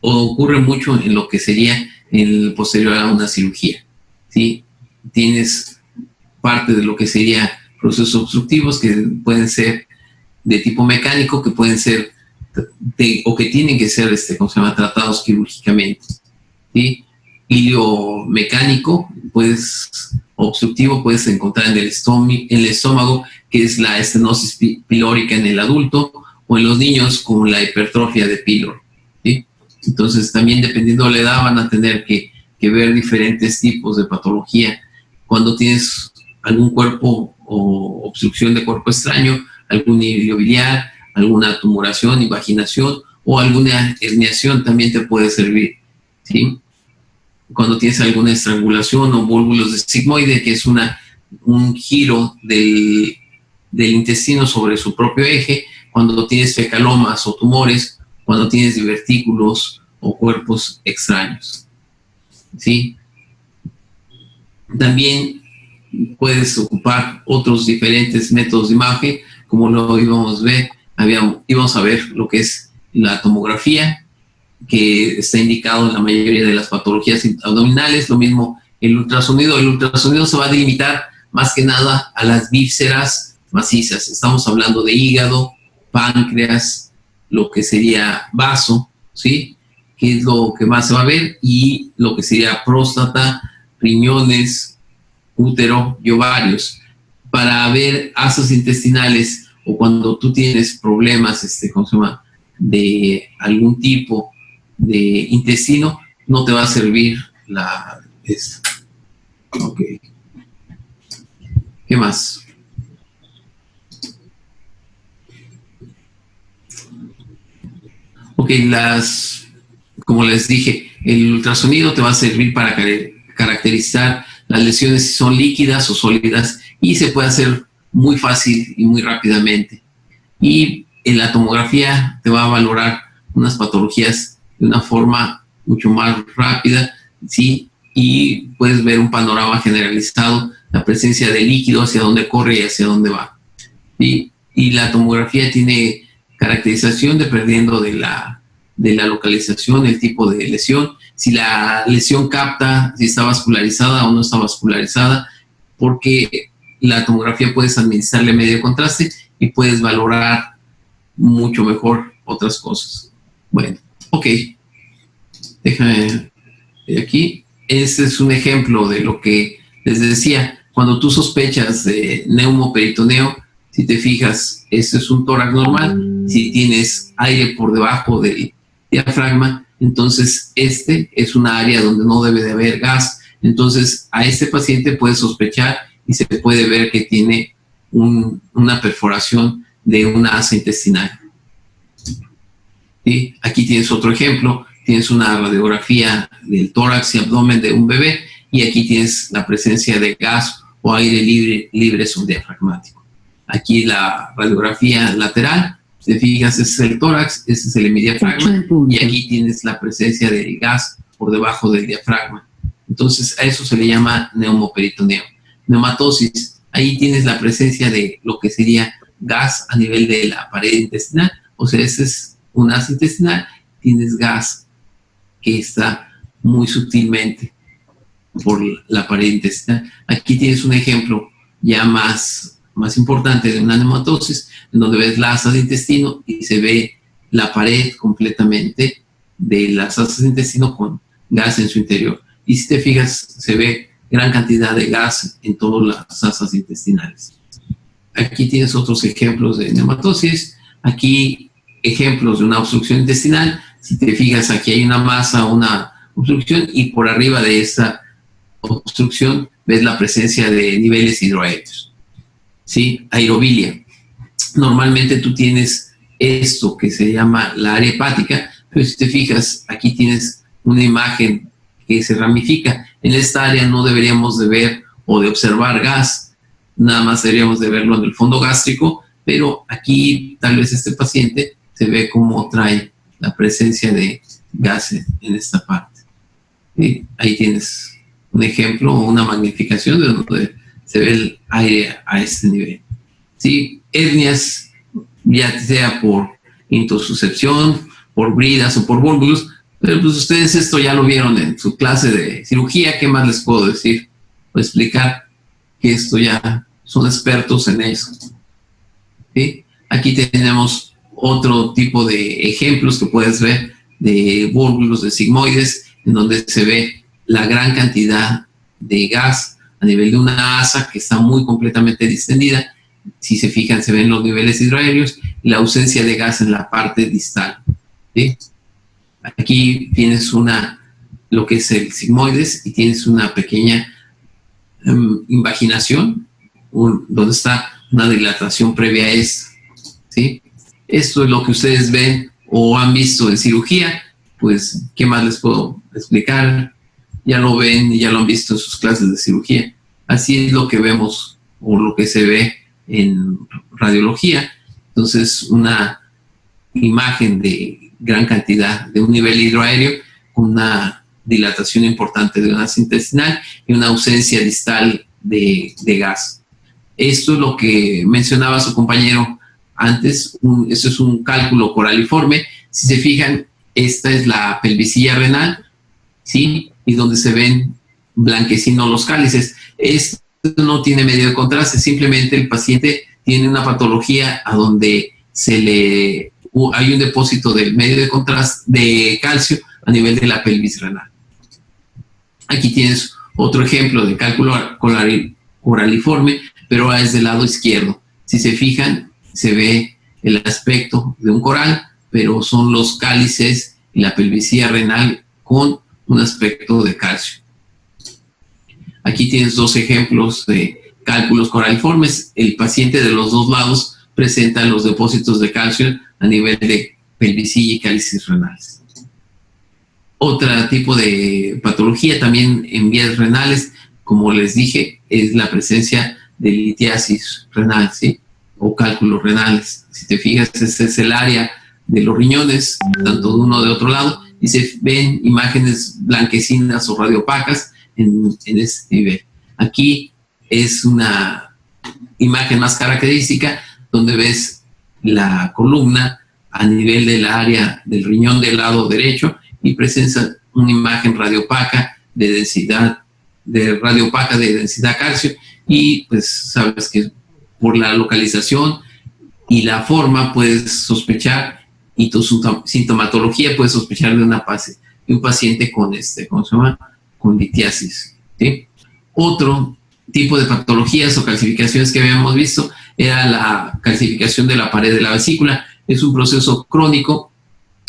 ocurre mucho en lo que sería el posterior a una cirugía, ¿sí? Tienes parte de lo que sería procesos obstructivos que pueden ser de tipo mecánico, que pueden ser o que tienen que ser ¿cómo se llama? Tratados quirúrgicamente, ¿sí? Hilio mecánico, obstructivo, puedes encontrar en el estómago, que es la estenosis pilórica en el adulto, o en los niños con la hipertrofia de píloro, ¿sí? Entonces, también dependiendo de la edad, van a tener que ver diferentes tipos de patología. Cuando tienes algún cuerpo o obstrucción de cuerpo extraño, algún hilio biliar, alguna tumoración, invaginación o alguna herniación también te puede servir, ¿sí? Cuando tienes alguna estrangulación o volvulos de sigmoide, que es un giro del intestino sobre su propio eje, cuando tienes fecalomas o tumores, cuando tienes divertículos o cuerpos extraños, ¿sí? También puedes ocupar otros diferentes métodos de imagen, como lo íbamos a ver lo que es la tomografía, que está indicado en la mayoría de las patologías abdominales. Lo mismo el ultrasonido. El ultrasonido se va a delimitar más que nada a las vísceras macizas. Estamos hablando de hígado, páncreas, lo que sería vaso, ¿sí? Que es lo que más se va a ver, y lo que sería próstata, riñones, útero y ovarios. Para ver asas intestinales, o cuando tú tienes problemas, ¿cómo se llama?, de algún tipo de intestino, no te va a servir esta. Ok. ¿Qué más? Ok, como les dije, el ultrasonido te va a servir para caracterizar las lesiones si son líquidas o sólidas, y se puede hacer muy fácil y muy rápidamente. Y en la tomografía te va a valorar unas patologías de una forma mucho más rápida, ¿sí? Y puedes ver un panorama generalizado, la presencia de líquido, hacia dónde corre y hacia dónde va, ¿sí? Y la tomografía tiene caracterización dependiendo de la localización, el tipo de lesión, si la lesión capta, si está vascularizada o no está vascularizada, porque la tomografía puedes administrarle medio de contraste y puedes valorar mucho mejor otras cosas. Bueno, ok. Déjame ver aquí. Este es un ejemplo de lo que les decía. Cuando tú sospechas de neumoperitoneo, si te fijas, este es un tórax normal. Si tienes aire por debajo del diafragma, entonces este es una área donde no debe de haber gas. Entonces a este paciente puedes sospechar y se puede ver que tiene una perforación de una asa intestinal. ¿Sí? Aquí tienes otro ejemplo. Tienes una radiografía del tórax y abdomen de un bebé, y aquí tienes la presencia de gas o aire libre subdiafragmático. Aquí la radiografía lateral, si te fijas, ese es el tórax, ese es el hemidiafragma, y aquí tienes la presencia de gas por debajo del diafragma. Entonces a eso se le llama neumoperitoneo. Neumatosis, ahí tienes la presencia de lo que sería gas a nivel de la pared intestinal, o sea, ese es un asa intestinal, tienes gas que está muy sutilmente por la pared intestinal. Aquí tienes un ejemplo ya más importante de una neumatosis, en donde ves las asas de intestino y se ve la pared completamente de las asas de intestino con gas en su interior. Y si te fijas, se ve gran cantidad de gas en todas las asas intestinales. Aquí tienes otros ejemplos de neumatosis. Aquí ejemplos de una obstrucción intestinal. Si te fijas, aquí hay una masa, una obstrucción, y por arriba de esta obstrucción ves la presencia de niveles hidroaéreos, ¿sí? Aerobilia. normalmente tú tienes esto que se llama la área hepática, pero si te fijas, aquí tienes una imagen que se ramifica. En esta área no deberíamos de ver o de observar gas, nada más deberíamos de verlo en el fondo gástrico, pero aquí tal vez este paciente se ve como trae la presencia de gas en esta parte. ¿Sí? Ahí tienes un ejemplo o una magnificación de donde se ve el aire a este nivel. ¿Sí? Hernias, ya sea por intussuscepción, por bridas o por volvulus, pero pues ustedes esto ya lo vieron en su clase de cirugía. ¿Qué más les puedo decir o explicar? Que esto ya son expertos en eso. ¿Sí? Aquí tenemos otro tipo de ejemplos que puedes ver de volvulus de sigmoides, en donde se ve la gran cantidad de gas a nivel de una asa que está muy completamente distendida. Si se fijan, se ven los niveles hidroaéreos y la ausencia de gas en la parte distal. ¿Sí? Aquí tienes lo que es el sigmoides y tienes una pequeña invaginación, donde está una dilatación previa a esto. ¿Sí? Esto es lo que ustedes ven o han visto en cirugía. Pues, ¿qué más les puedo explicar? Ya lo ven y ya lo han visto en sus clases de cirugía. Así es lo que vemos o lo que se ve en radiología. Entonces, una imagen de gran cantidad de un nivel hidroaéreo, una dilatación importante de una asa intestinal y una ausencia distal de gas. Esto es lo que mencionaba su compañero antes. Esto es un cálculo coraliforme. Si se fijan, esta es la pelvicilla renal, ¿sí? Y donde se ven blanquecinos los cálices. Esto no tiene medio de contraste, simplemente el paciente tiene una patología a donde hay un depósito del medio de contraste de calcio a nivel de la pelvis renal. Aquí tienes otro ejemplo de cálculo coraliforme, pero ahora es del lado izquierdo. Si se fijan, se ve el aspecto de un coral, pero son los cálices y la pelvicilla renal con un aspecto de calcio. Aquí tienes dos ejemplos de cálculos coraliformes. El paciente de los dos lados presenta los depósitos de calcio a nivel de pelvicilla y cálices renales. Otro tipo de patología también en vías renales, como les dije, es la presencia de litiasis renal, ¿sí? O cálculos renales. Si te fijas, ese es el área de los riñones, tanto de uno de otro lado, y se ven imágenes blanquecinas o radiopacas en este nivel. Aquí es una imagen más característica donde ves la columna a nivel del área del riñón del lado derecho y presenta una imagen radiopaca de densidad calcio, y pues sabes que por la localización y la forma puedes sospechar, y tu sintomatología puedes sospechar de un paciente con ¿cómo se llama? Con litiasis, ¿sí? Otro tipo de patologías o calcificaciones que habíamos visto era la calcificación de la pared de la vesícula. Es un proceso crónico.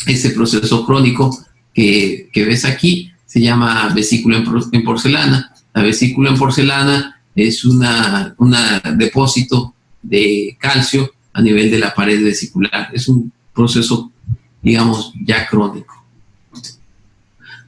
Ese proceso crónico que ves aquí se llama vesícula en porcelana. La vesícula en porcelana es un depósito de calcio a nivel de la pared vesicular. Es un proceso, digamos, ya crónico.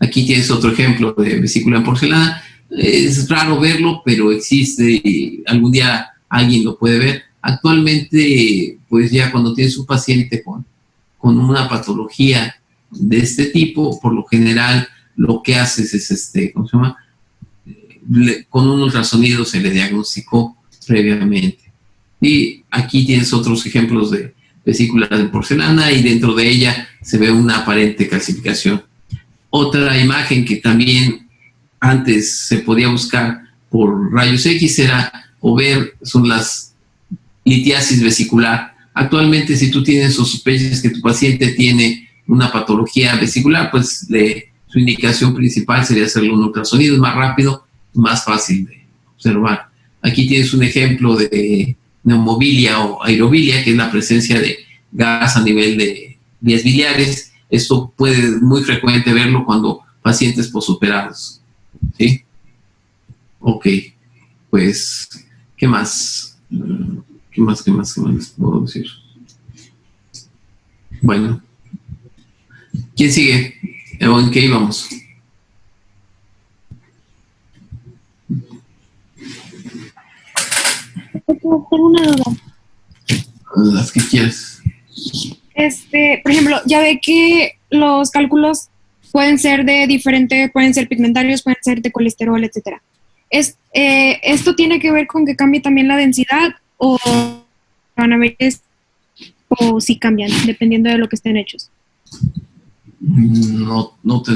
Aquí tienes otro ejemplo de vesícula en porcelana. Es raro verlo, pero existe y algún día alguien lo puede ver. Actualmente, pues ya cuando tienes un paciente con una patología de este tipo, por lo general lo que haces es, ¿cómo se llama? Con un ultrasonido se le diagnosticó previamente. Y aquí tienes otros ejemplos de vesícula en porcelana y dentro de ella se ve una aparente calcificación. Otra imagen que también antes se podía buscar por rayos X son las litiasis vesicular. Actualmente, si tú tienes o sospechas que tu paciente tiene una patología vesicular, pues su indicación principal sería hacerle un ultrasonido. Es más rápido, más fácil de observar. Aquí tienes un ejemplo de neumobilia o aerobilia, que es la presencia de gas a nivel de vías biliares. Esto puede muy frecuente verlo cuando pacientes posoperados, ¿sí? Ok, pues, ¿qué más? ¿Qué más les puedo decir? Bueno. ¿Quién sigue? ¿O en qué íbamos? Tengo una duda. Las que quieras. Por ejemplo, ya ve que los cálculos pueden ser pueden ser pigmentarios, pueden ser de colesterol, etcétera. ¿Esto tiene que ver con que cambie también la densidad o van a ver o sí cambian, dependiendo de lo que estén hechos? No te...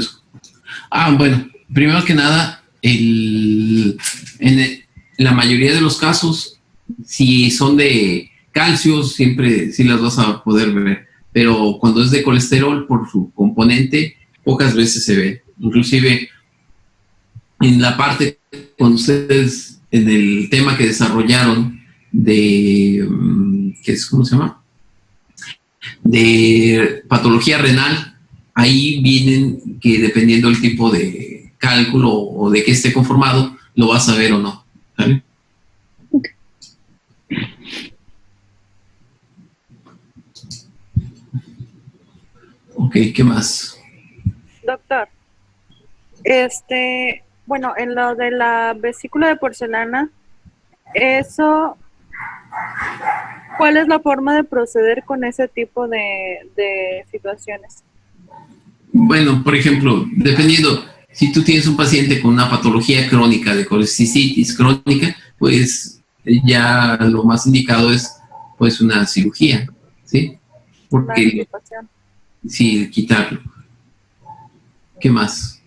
bueno, primero que nada, en la mayoría de los casos, si son de calcio, siempre sí las vas a poder ver, pero cuando es de colesterol, por su componente, pocas veces se ve. Inclusive, en la parte, cuando ustedes, en el tema que desarrollaron de, ¿cómo se llama? De patología renal, ahí vienen que dependiendo del tipo de cálculo o de qué esté conformado, lo vas a ver o no. ¿Vale? Ok, ¿qué más? Doctor, bueno, en lo de la vesícula de porcelana, ¿cuál es la forma de proceder con ese tipo de situaciones? Bueno, por ejemplo, dependiendo, si tú tienes un paciente con una patología crónica de colecistitis crónica, pues ya lo más indicado es pues una cirugía, ¿sí? Porque sí, quitarlo. ¿Qué más?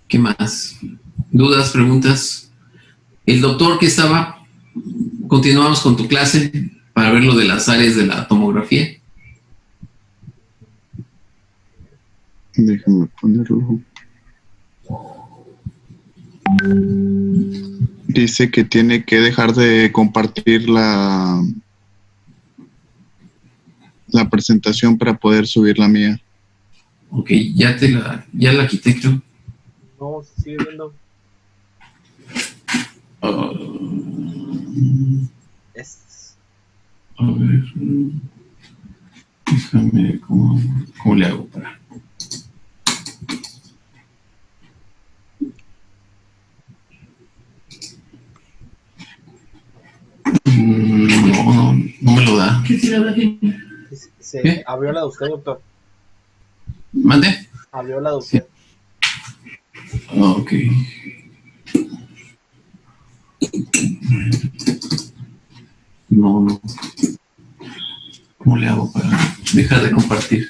¿Qué más? ¿Dudas, preguntas? El doctor que estaba, continuamos con tu clase para ver lo de las áreas de la tomografía. Déjame ponerlo. Dice que tiene que dejar de compartir la presentación para poder subir la mía. Ok, ya la quité, creo. No, sigue viendo. A ver, déjame, ¿cómo le hago para? No me lo da. Se abrió la de usted, doctor. ¿Mande? Abrió la de usted. Ok. No. ¿Cómo le hago para dejar de compartir?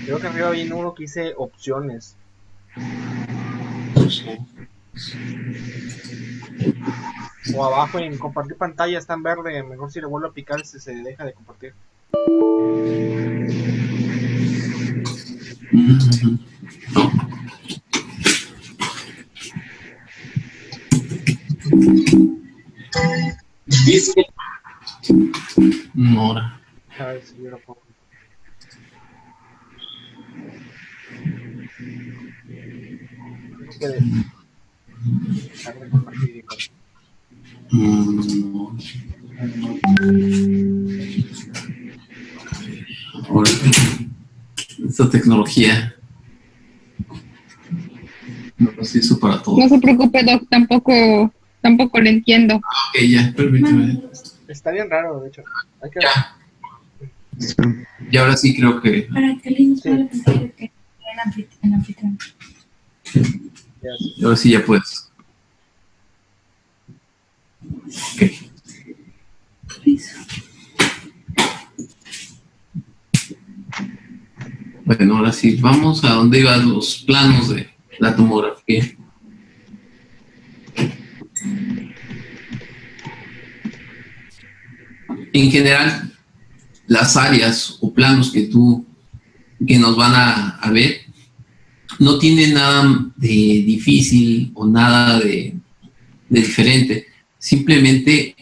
Creo que arriba viene uno que dice opciones. O abajo en compartir pantalla está en verde. Mejor si le vuelvo a picar se deja de compartir. No. No, ahora. A ver si yo lo pongo. Tengo que dejar de compartir, hijo. No. Ahora, esta tecnología no se hizo para todos. No se preocupe, Doc, tampoco lo entiendo. Ok, ya, permíteme. Está bien raro, de hecho. Hay que... Ya. Y ahora sí creo que... Para que alguien nos pueda pensar que en anfitrión. Ahora sí ya puedes. Ok. Bueno, ahora sí, vamos a donde iban los planos de la tomografía. En general, las áreas o planos que nos van a ver, no tienen nada de difícil o nada de diferente. Simplemente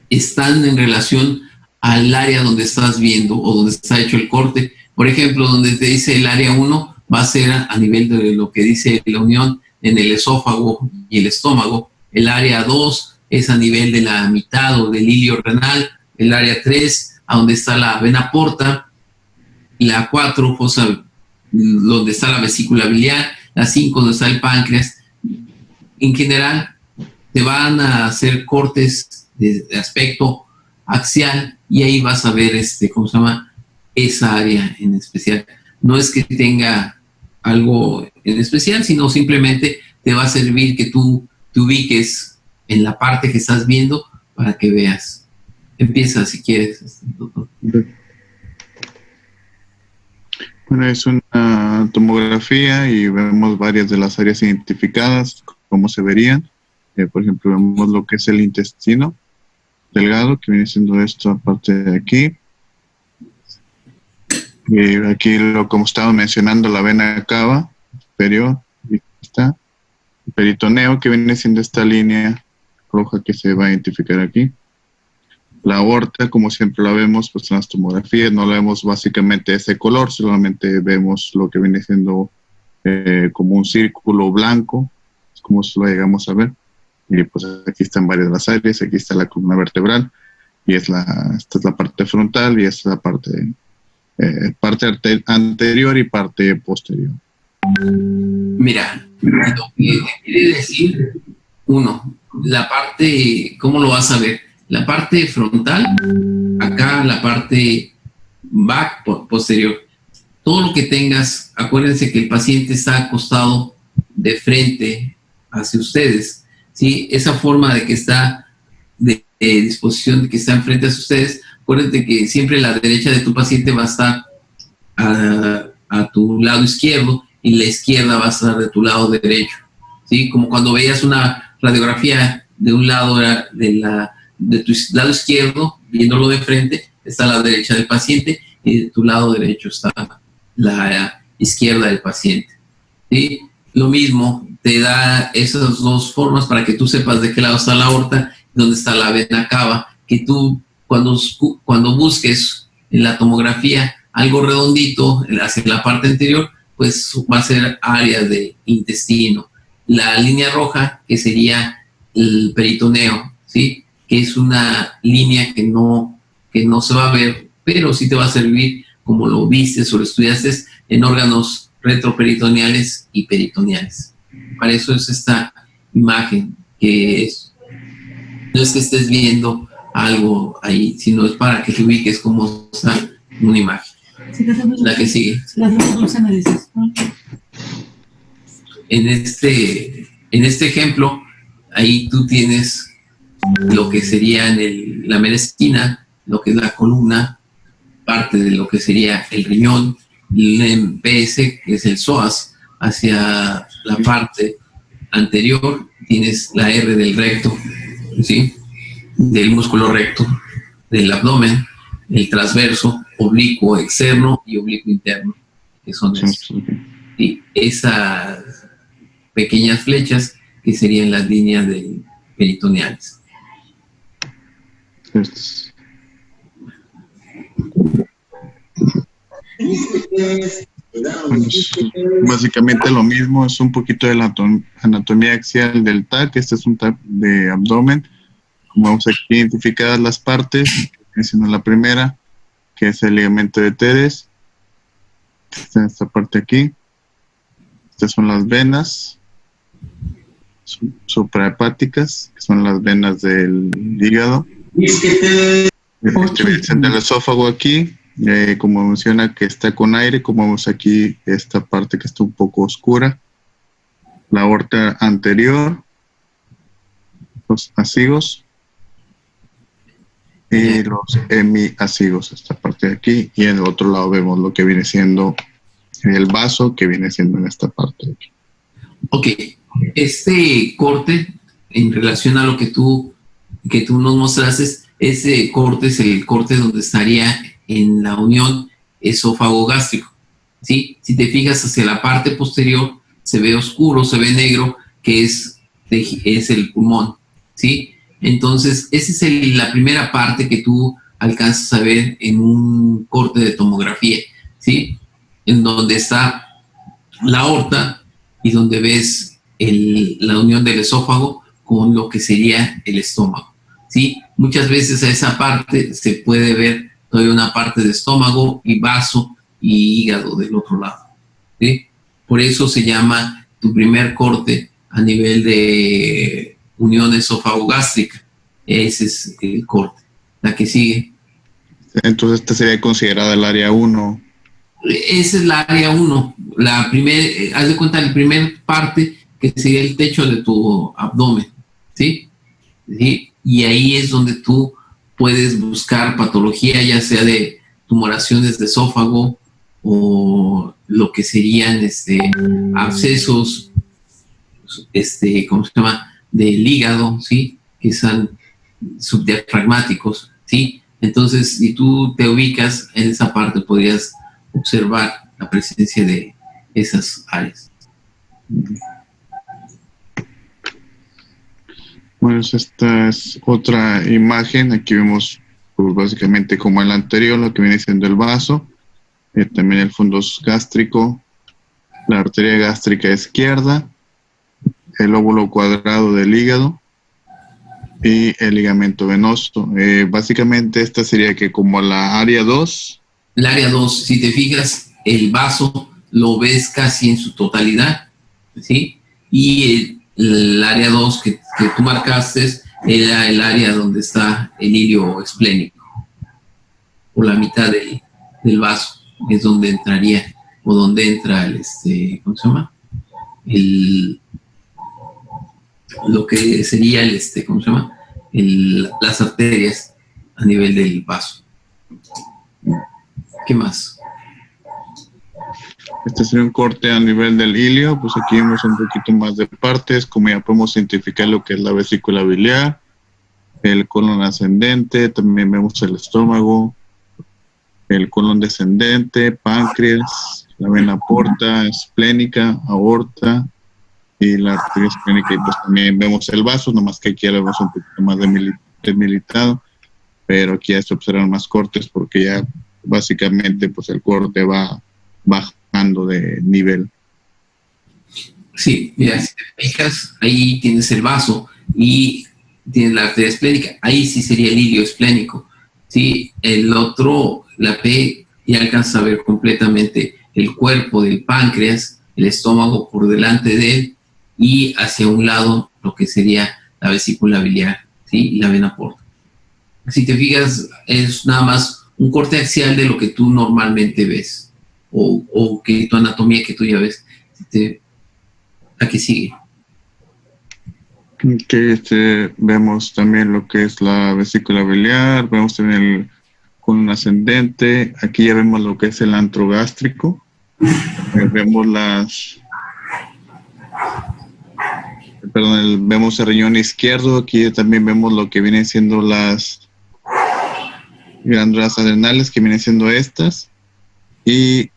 están en relación al área donde estás viendo o donde está hecho el corte. Por ejemplo, donde te dice el área 1 va a ser a nivel de lo que dice la unión en el esófago y el estómago. El área 2 es a nivel de la mitad o del hilio renal. El área 3, a donde está la vena porta. La 4, fosa, donde está la vesícula biliar. La 5, donde está el páncreas. En general, te van a hacer cortes de aspecto axial y ahí vas a ver, ¿cómo se llama? Esa área en especial. No es que tenga algo en especial, sino simplemente te va a servir que tú te ubiques en la parte que estás viendo para que veas. Empieza si quieres, doctor. Bueno, es una tomografía y vemos varias de las áreas identificadas, cómo se verían. Por ejemplo, vemos lo que es el intestino delgado, que viene siendo esta parte de aquí. Aquí, como estaba mencionando, la vena cava superior, y está. El peritoneo, que viene siendo esta línea roja que se va a identificar aquí. La aorta, como siempre la vemos, pues en las tomografías no la vemos básicamente ese color, solamente vemos lo que viene siendo como un círculo blanco, es como si lo llegamos a ver. Y pues aquí están varias de las áreas, aquí está la columna vertebral, y esta es la parte frontal, y esta es la parte anterior y parte posterior. Mira, lo que quiere decir, uno, la parte, ¿cómo lo vas a ver? La parte frontal, acá la parte back posterior. Todo lo que tengas, acuérdense que el paciente está acostado de frente hacia ustedes, ¿sí? Esa forma de que está de disposición, de que está enfrente hacia ustedes, acuérdate que siempre la derecha de tu paciente va a estar a tu lado izquierdo y la izquierda va a estar de tu lado derecho, ¿sí? Como cuando veías una radiografía de un lado de tu lado izquierdo, viéndolo de frente, está la derecha del paciente y de tu lado derecho está la izquierda del paciente, ¿sí? Lo mismo, te da esas dos formas para que tú sepas de qué lado está la aorta y dónde está la vena cava, que tú cuando busques en la tomografía algo redondito hacia la parte anterior, pues va a ser área de intestino. La línea roja, que sería el peritoneo, ¿sí? Que es una línea que no se va a ver, pero sí te va a servir como lo vistes o lo estudiaste en órganos retroperitoneales y peritoneales. Para eso es esta imagen, no es que estés viendo algo ahí, sino es para que te ubiques cómo está una imagen. La que sigue. En este ejemplo, ahí tú tienes lo que sería en la mera esquina, lo que es la columna, parte de lo que sería el riñón, el PS, que es el psoas, hacia la parte anterior, tienes la R del recto, ¿sí? Del músculo recto, del abdomen, el transverso, oblicuo externo y oblicuo interno, que son esas pequeñas flechas que serían las líneas peritoneales. Básicamente lo mismo, es un poquito de la anatomía axial del TAC. Este es un TAC de abdomen. Como vamos aquí identificadas las partes, siendo la primera, que es el ligamento de Teres. Está en esta parte aquí. Estas son las venas suprahepáticas, que son las venas del hígado. Del esófago aquí, como menciona que está con aire, como vemos aquí, esta parte que está un poco oscura. La aorta anterior, los ascigos y los hemiascigos, esta parte de aquí, y en el otro lado vemos lo que viene siendo el vaso, que viene siendo en esta parte de aquí. Ok, este corte, en relación a lo que tú nos mostraste, ese corte es el corte donde estaría en la unión esófago-gástrico, ¿sí? Si te fijas hacia la parte posterior, se ve oscuro, se ve negro, que es el pulmón, ¿sí? Entonces, esa es la primera parte que tú alcanzas a ver en un corte de tomografía, ¿sí? En donde está la aorta y donde ves la unión del esófago con lo que sería el estómago, ¿sí? Muchas veces a esa parte se puede ver todavía una parte de estómago y vaso y hígado del otro lado, ¿sí? Por eso se llama tu primer corte a nivel de unión esófago-gástrica. Ese es el corte. La que sigue. Entonces esta sería considerada el área 1. Esa es la área 1. La primera, haz de cuenta, la primera parte que sería el techo de tu abdomen, ¿sí? ¿Sí? Y ahí es donde tú puedes buscar patología, ya sea de tumoraciones de esófago o lo que serían abscesos, ¿cómo se llama? Del hígado, ¿sí? Que son subdiafragmáticos, ¿sí? Entonces, si tú te ubicas en esa parte, podrías observar la presencia de esas áreas. Bueno, esta es otra imagen. Aquí vemos pues, básicamente como el anterior, lo que viene siendo el vaso, también el fondo gástrico, la arteria gástrica izquierda, el óvulo cuadrado del hígado y el ligamento venoso. Básicamente esta sería que como la área 2. El área 2, si te fijas, el vaso lo ves casi en su totalidad, ¿sí? Y el área 2 que tú marcaste era el área donde está el ilio esplénico, por la mitad del vaso, es donde entraría, o donde entra el, ¿cómo se llama? Lo que sería el, ¿cómo se llama? Las arterias a nivel del vaso. ¿Qué más? Este sería un corte a nivel del ilio. Pues aquí vemos un poquito más de partes, como ya podemos identificar lo que es la vesícula biliar, el colon ascendente, también vemos el estómago, el colon descendente, páncreas, la vena porta, esplénica, aorta y la arteria esplénica. Y pues también vemos el vaso, nomás que aquí ya lo vemos un poquito más demilitado, pero aquí ya se observan más cortes porque ya básicamente pues el corte va bajando de nivel. Sí, mira, si te fijas, ahí tienes el vaso y tienes la arteria esplénica. Ahí sí sería el ilio esplénico. Sí, el otro, la P, ya alcanza a ver completamente el cuerpo del páncreas, el estómago por delante de él y hacia un lado lo que sería la vesícula biliar, ¿sí? Y la vena porta. Si te fijas, es nada más un corte axial de lo que tú normalmente ves o que tu anatomía que tú ya ves. Aquí sigue. Que vemos también lo que es la vesícula biliar, vemos también el colon ascendente, aquí ya vemos lo que es el antro gástrico, vemos vemos el riñón izquierdo, aquí también vemos lo que vienen siendo las glándulas adrenales, que vienen siendo estas, y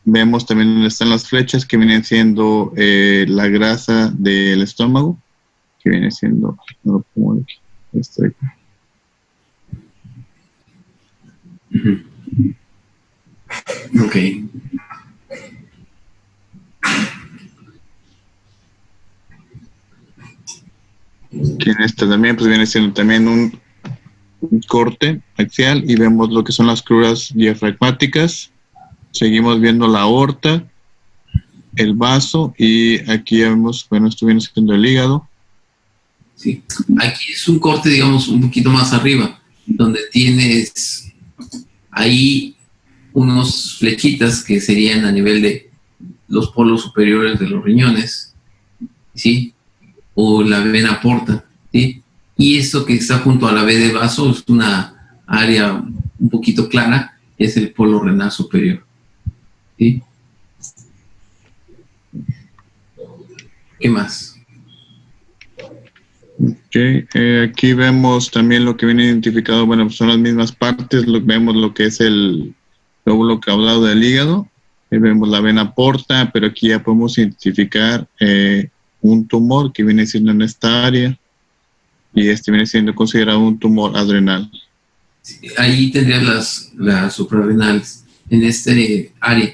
vemos también donde están las flechas, que vienen siendo la grasa del estómago, que viene siendo, no lo pongo aquí, Ok. Que en esta también pues viene siendo también un corte axial y vemos lo que son las cruras diafragmáticas. Seguimos viendo la aorta, el vaso y aquí ya vemos, bueno, esto viene siendo el hígado. Sí. Aquí es un corte, digamos, un poquito más arriba, donde tienes ahí unos flechitas que serían a nivel de los polos superiores de los riñones, ¿sí? O la vena porta, ¿sí? Y esto que está junto a la V de vaso es una área un poquito clara, es el polo renal superior, ¿sí? ¿Qué más? Okay. Aquí vemos también lo que viene identificado, bueno, son las mismas partes, vemos lo que es el lóbulo caudado del hígado, vemos la vena porta, pero aquí ya podemos identificar un tumor que viene siendo en esta área y este viene siendo considerado un tumor adrenal. Sí, ahí tendrías las suprarrenales en este área,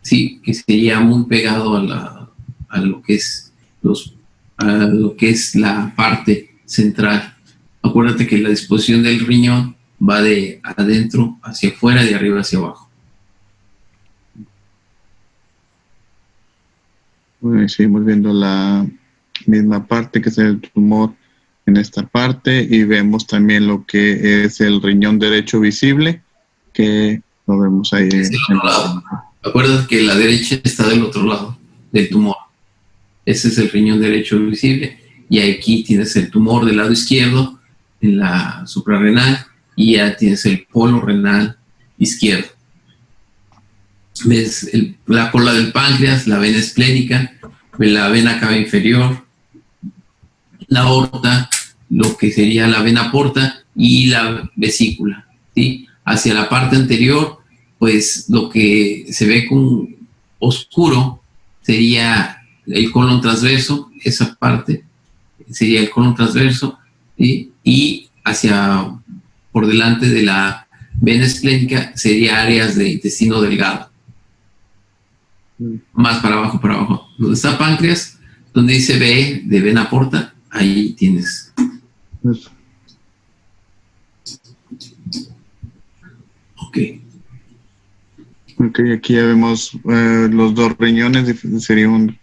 sí, que sería muy pegado a lo que es lo que es la parte central. Acuérdate que la disposición del riñón va de adentro hacia afuera, de arriba hacia abajo. Bueno, seguimos viendo la misma parte que es el tumor en esta parte y vemos también lo que es el riñón derecho visible, que lo vemos ahí. Es del otro lado. Acuérdate que la derecha está del otro lado del tumor. Ese es el riñón derecho visible. Y aquí tienes el tumor del lado izquierdo, en la suprarrenal, y ya tienes el polo renal izquierdo. Ves la cola del páncreas, la vena esplénica, la vena cava inferior, la aorta, lo que sería la vena porta y la vesícula, ¿sí? Hacia la parte anterior, pues lo que se ve con oscuro sería el colon transverso, esa parte sería el colon transverso, ¿sí? Y hacia por delante de la vena esplénica sería áreas de intestino delgado. Más para abajo. Donde está páncreas, donde dice B de vena porta, ahí tienes. Eso. Ok, aquí ya vemos los dos riñones, sería un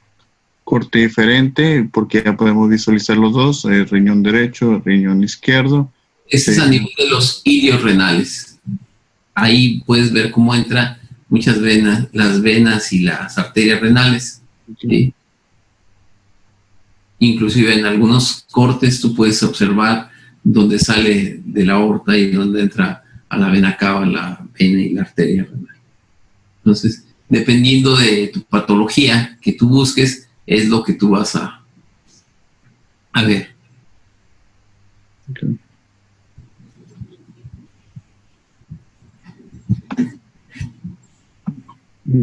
corte diferente porque ya podemos visualizar los dos, el riñón derecho, el riñón izquierdo. Este es a nivel de los ilios renales. Ahí puedes ver cómo entran muchas venas, las venas y las arterias renales. ¿Sí? Inclusive en algunos cortes tú puedes observar dónde sale de la aorta y dónde entra a la vena cava, la vena y la arteria renal. Entonces, dependiendo de tu patología que tú busques, es lo que tú vas a ver. Okay.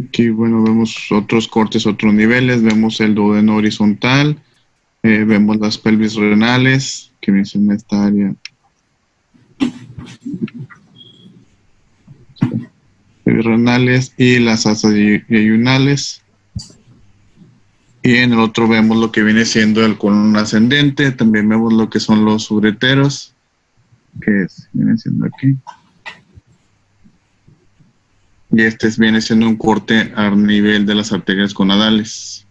Aquí, bueno, vemos otros cortes, otros niveles, vemos el duodeno horizontal, vemos las pelvis renales, que menciona esta área. Pelvis renales y las asas yeyunales. Y en el otro vemos lo que viene siendo el colon ascendente, también vemos lo que son los ureteros, que viene siendo aquí. Y este viene siendo un corte a nivel de las arterias gonadales.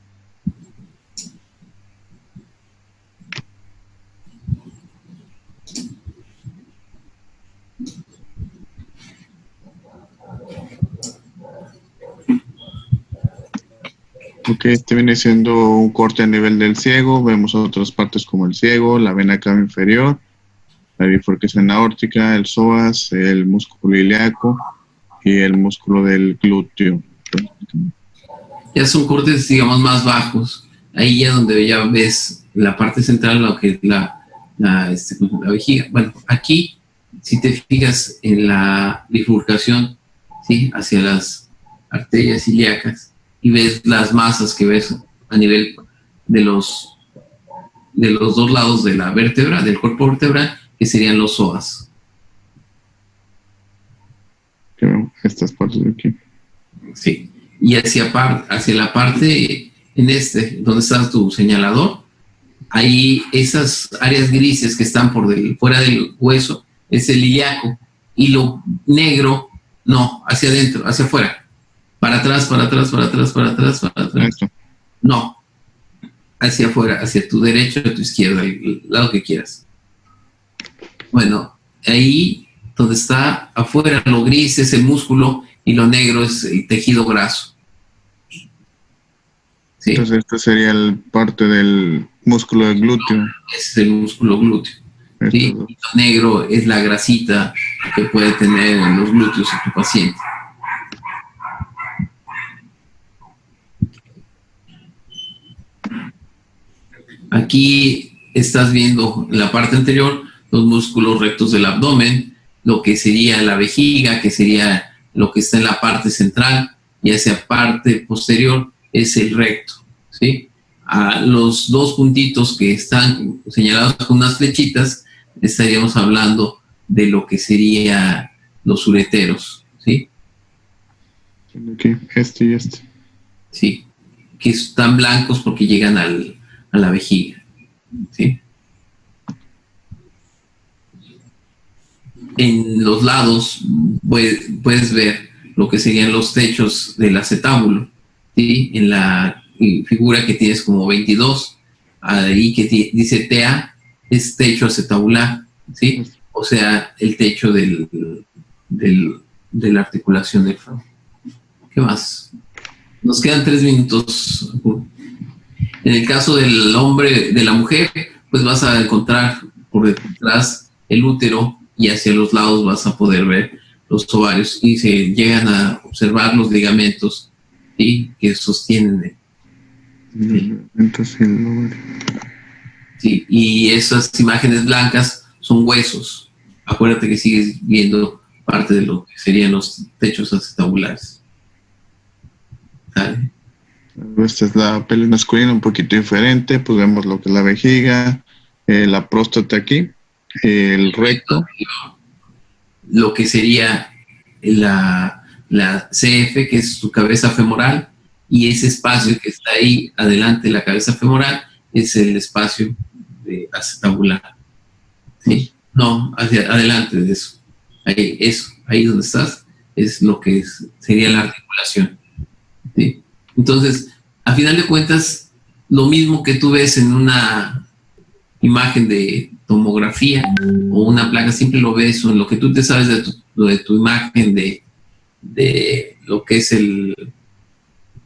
Ok, este viene siendo un corte a nivel del ciego. Vemos otras partes como el ciego, la vena cava inferior, la bifurcación aórtica, el psoas, el músculo ilíaco y el músculo del glúteo. Ya son cortes, digamos, más bajos. Ahí ya donde ya ves la parte central, lo que es la vejiga. Bueno, aquí, si te fijas en la bifurcación, ¿sí? Hacia las arterias ilíacas, y ves las masas que ves a nivel de los dos lados de la vértebra, del cuerpo vertebral, que serían los psoas. Estas partes de aquí. Sí. Y hacia la parte en donde está tu señalador, ahí esas áreas grises que están fuera del hueso es el ilíaco, y lo negro, no, hacia adentro, hacia afuera. Para atrás. No, hacia afuera, hacia tu derecha o tu izquierda, el lado que quieras. Bueno, ahí donde está afuera lo gris es el músculo y lo negro es el tejido graso. ¿Sí? Entonces esta sería el parte del músculo del glúteo. Ese es el músculo glúteo. ¿Sí? Y lo negro es la grasita que puede tener en los glúteos de tu paciente. Aquí estás viendo en la parte anterior los músculos rectos del abdomen, lo que sería la vejiga, que sería lo que está en la parte central, y hacia parte posterior es el recto, ¿sí? A los dos puntitos que están señalados con unas flechitas, estaríamos hablando de lo que sería los ureteros, ¿sí? Aquí, este y este. Sí, que están blancos porque llegan a la vejiga, ¿sí? En los lados puedes ver lo que serían los techos del acetábulo, ¿sí? En la figura que tienes como 22, ahí que dice TA, es techo acetabular, ¿sí? O sea, el techo de la articulación del fémur. ¿Qué más? Nos quedan 3 minutos. En el caso del hombre, de la mujer, pues vas a encontrar por detrás el útero y hacia los lados vas a poder ver los ovarios y se llegan a observar los ligamentos, ¿sí? Que sostienen. Sí, y esas imágenes blancas son huesos. Acuérdate que sigues viendo parte de lo que serían los techos acetabulares. ¿Sale? Esta es la pelvis masculina un poquito diferente, pues vemos lo que es la vejiga, la próstata aquí, el recto. Lo que sería la CF, que es tu cabeza femoral, y ese espacio que está ahí adelante de la cabeza femoral es el espacio de acetabular. ¿Sí? No, hacia adelante de eso. Ahí donde estás, es lo que sería la articulación. ¿Sí? Entonces, a final de cuentas, lo mismo que tú ves en una imagen de tomografía o una placa, siempre lo ves, o en lo que tú te sabes de tu imagen de lo que es el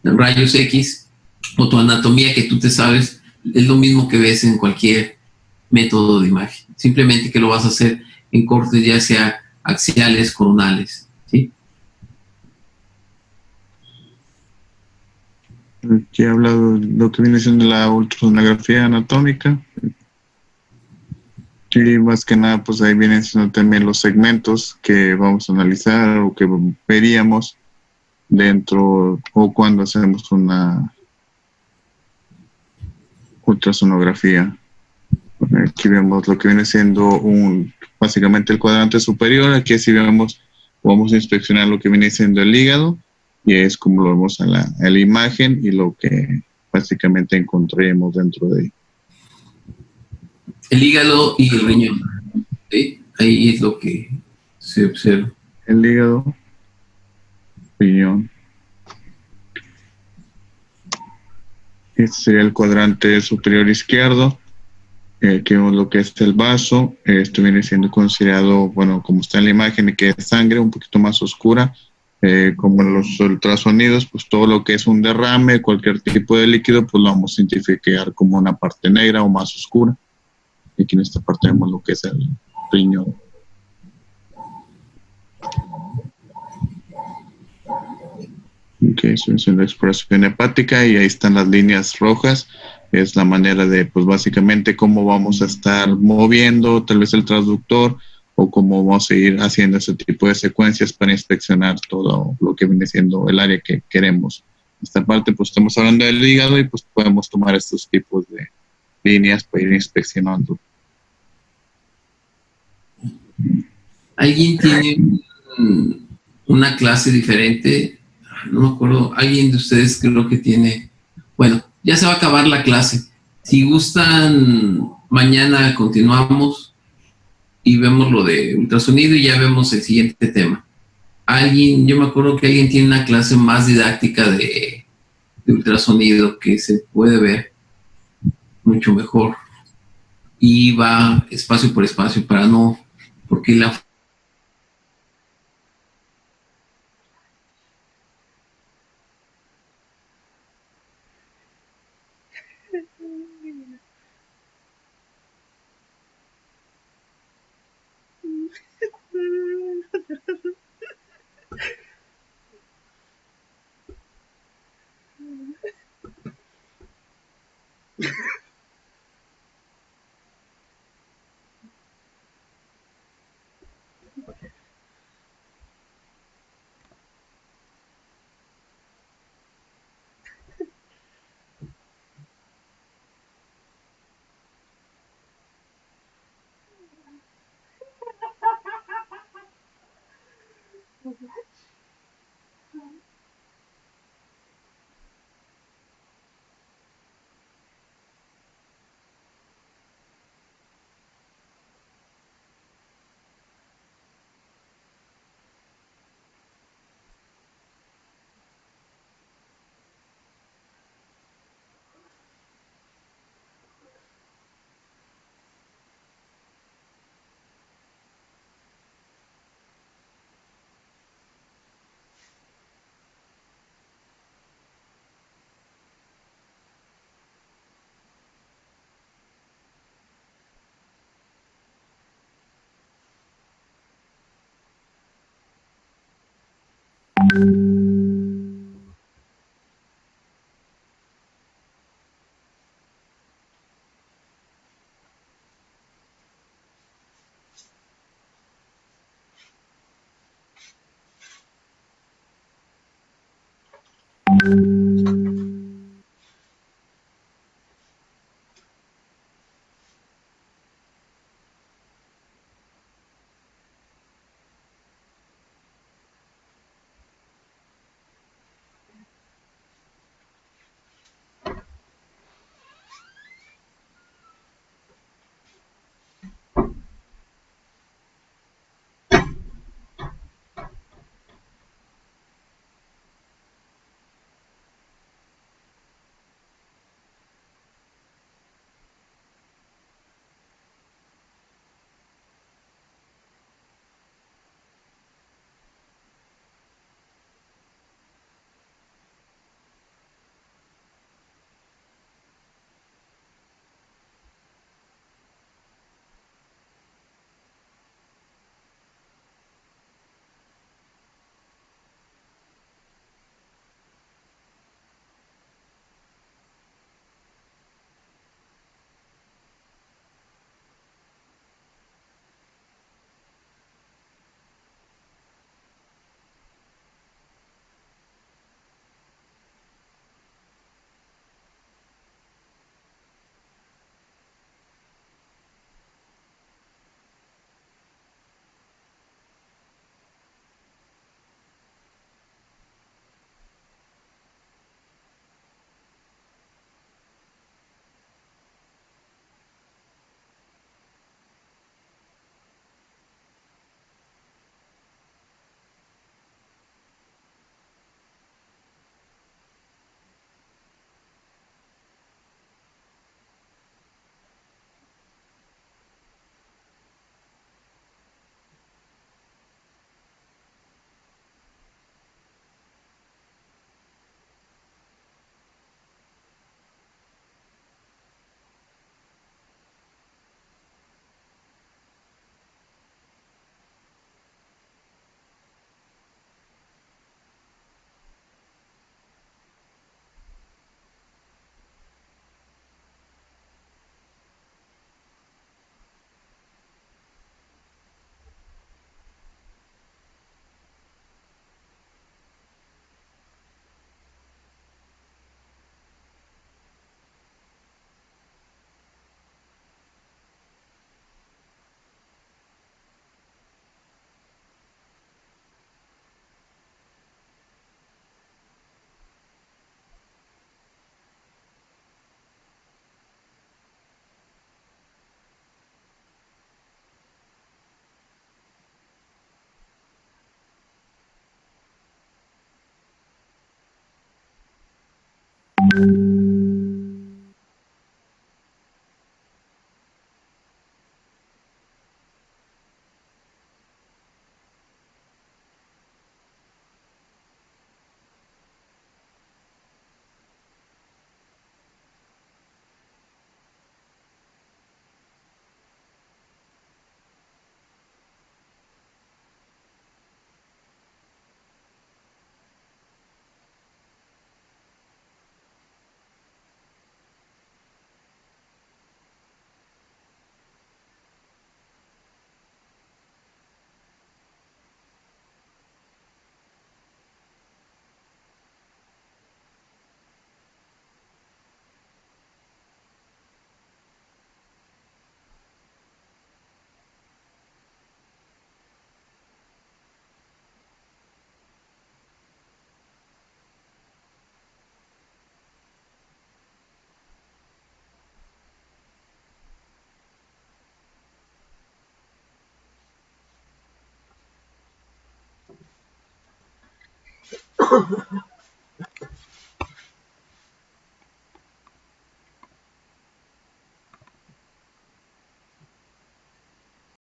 rayos X o tu anatomía que tú te sabes, es lo mismo que ves en cualquier método de imagen. Simplemente que lo vas a hacer en cortes ya sea axiales, coronales, ¿sí? Aquí he hablado de lo que viene siendo la ultrasonografía anatómica. Y más que nada, pues ahí vienen siendo también los segmentos que vamos a analizar o que veríamos dentro o cuando hacemos una ultrasonografía. Aquí vemos lo que viene siendo básicamente el cuadrante superior. Aquí sí vamos a inspeccionar lo que viene siendo el hígado y es como lo vemos a la imagen y lo que básicamente encontraremos dentro de ahí. El hígado y el riñón, ¿sí? Ahí es lo que se observa. El hígado, riñón. Este sería el cuadrante superior izquierdo. Aquí vemos lo que es el vaso. Esto viene siendo considerado, bueno, como está en la imagen, que es sangre un poquito más oscura. Como en los ultrasonidos, pues todo lo que es un derrame, cualquier tipo de líquido, pues lo vamos a identificar como una parte negra o más oscura. Y aquí en esta parte vemos lo que es el riñón. Que es una exploración hepática y ahí están las líneas rojas. Es la manera de, pues básicamente cómo vamos a estar moviendo tal vez el transductor o cómo vamos a ir haciendo ese tipo de secuencias para inspeccionar todo lo que viene siendo el área que queremos. Esta parte, pues estamos hablando del hígado y pues podemos tomar estos tipos de líneas para ir inspeccionando. ¿Alguien tiene una clase diferente? No me acuerdo. Alguien de ustedes creo que tiene. Bueno, ya se va a acabar la clase. Si gustan, mañana continuamos y vemos lo de ultrasonido y ya vemos el siguiente tema. Yo me acuerdo que alguien tiene una clase más didáctica de ultrasonido que se puede ver mucho mejor y va espacio por espacio para no, porque la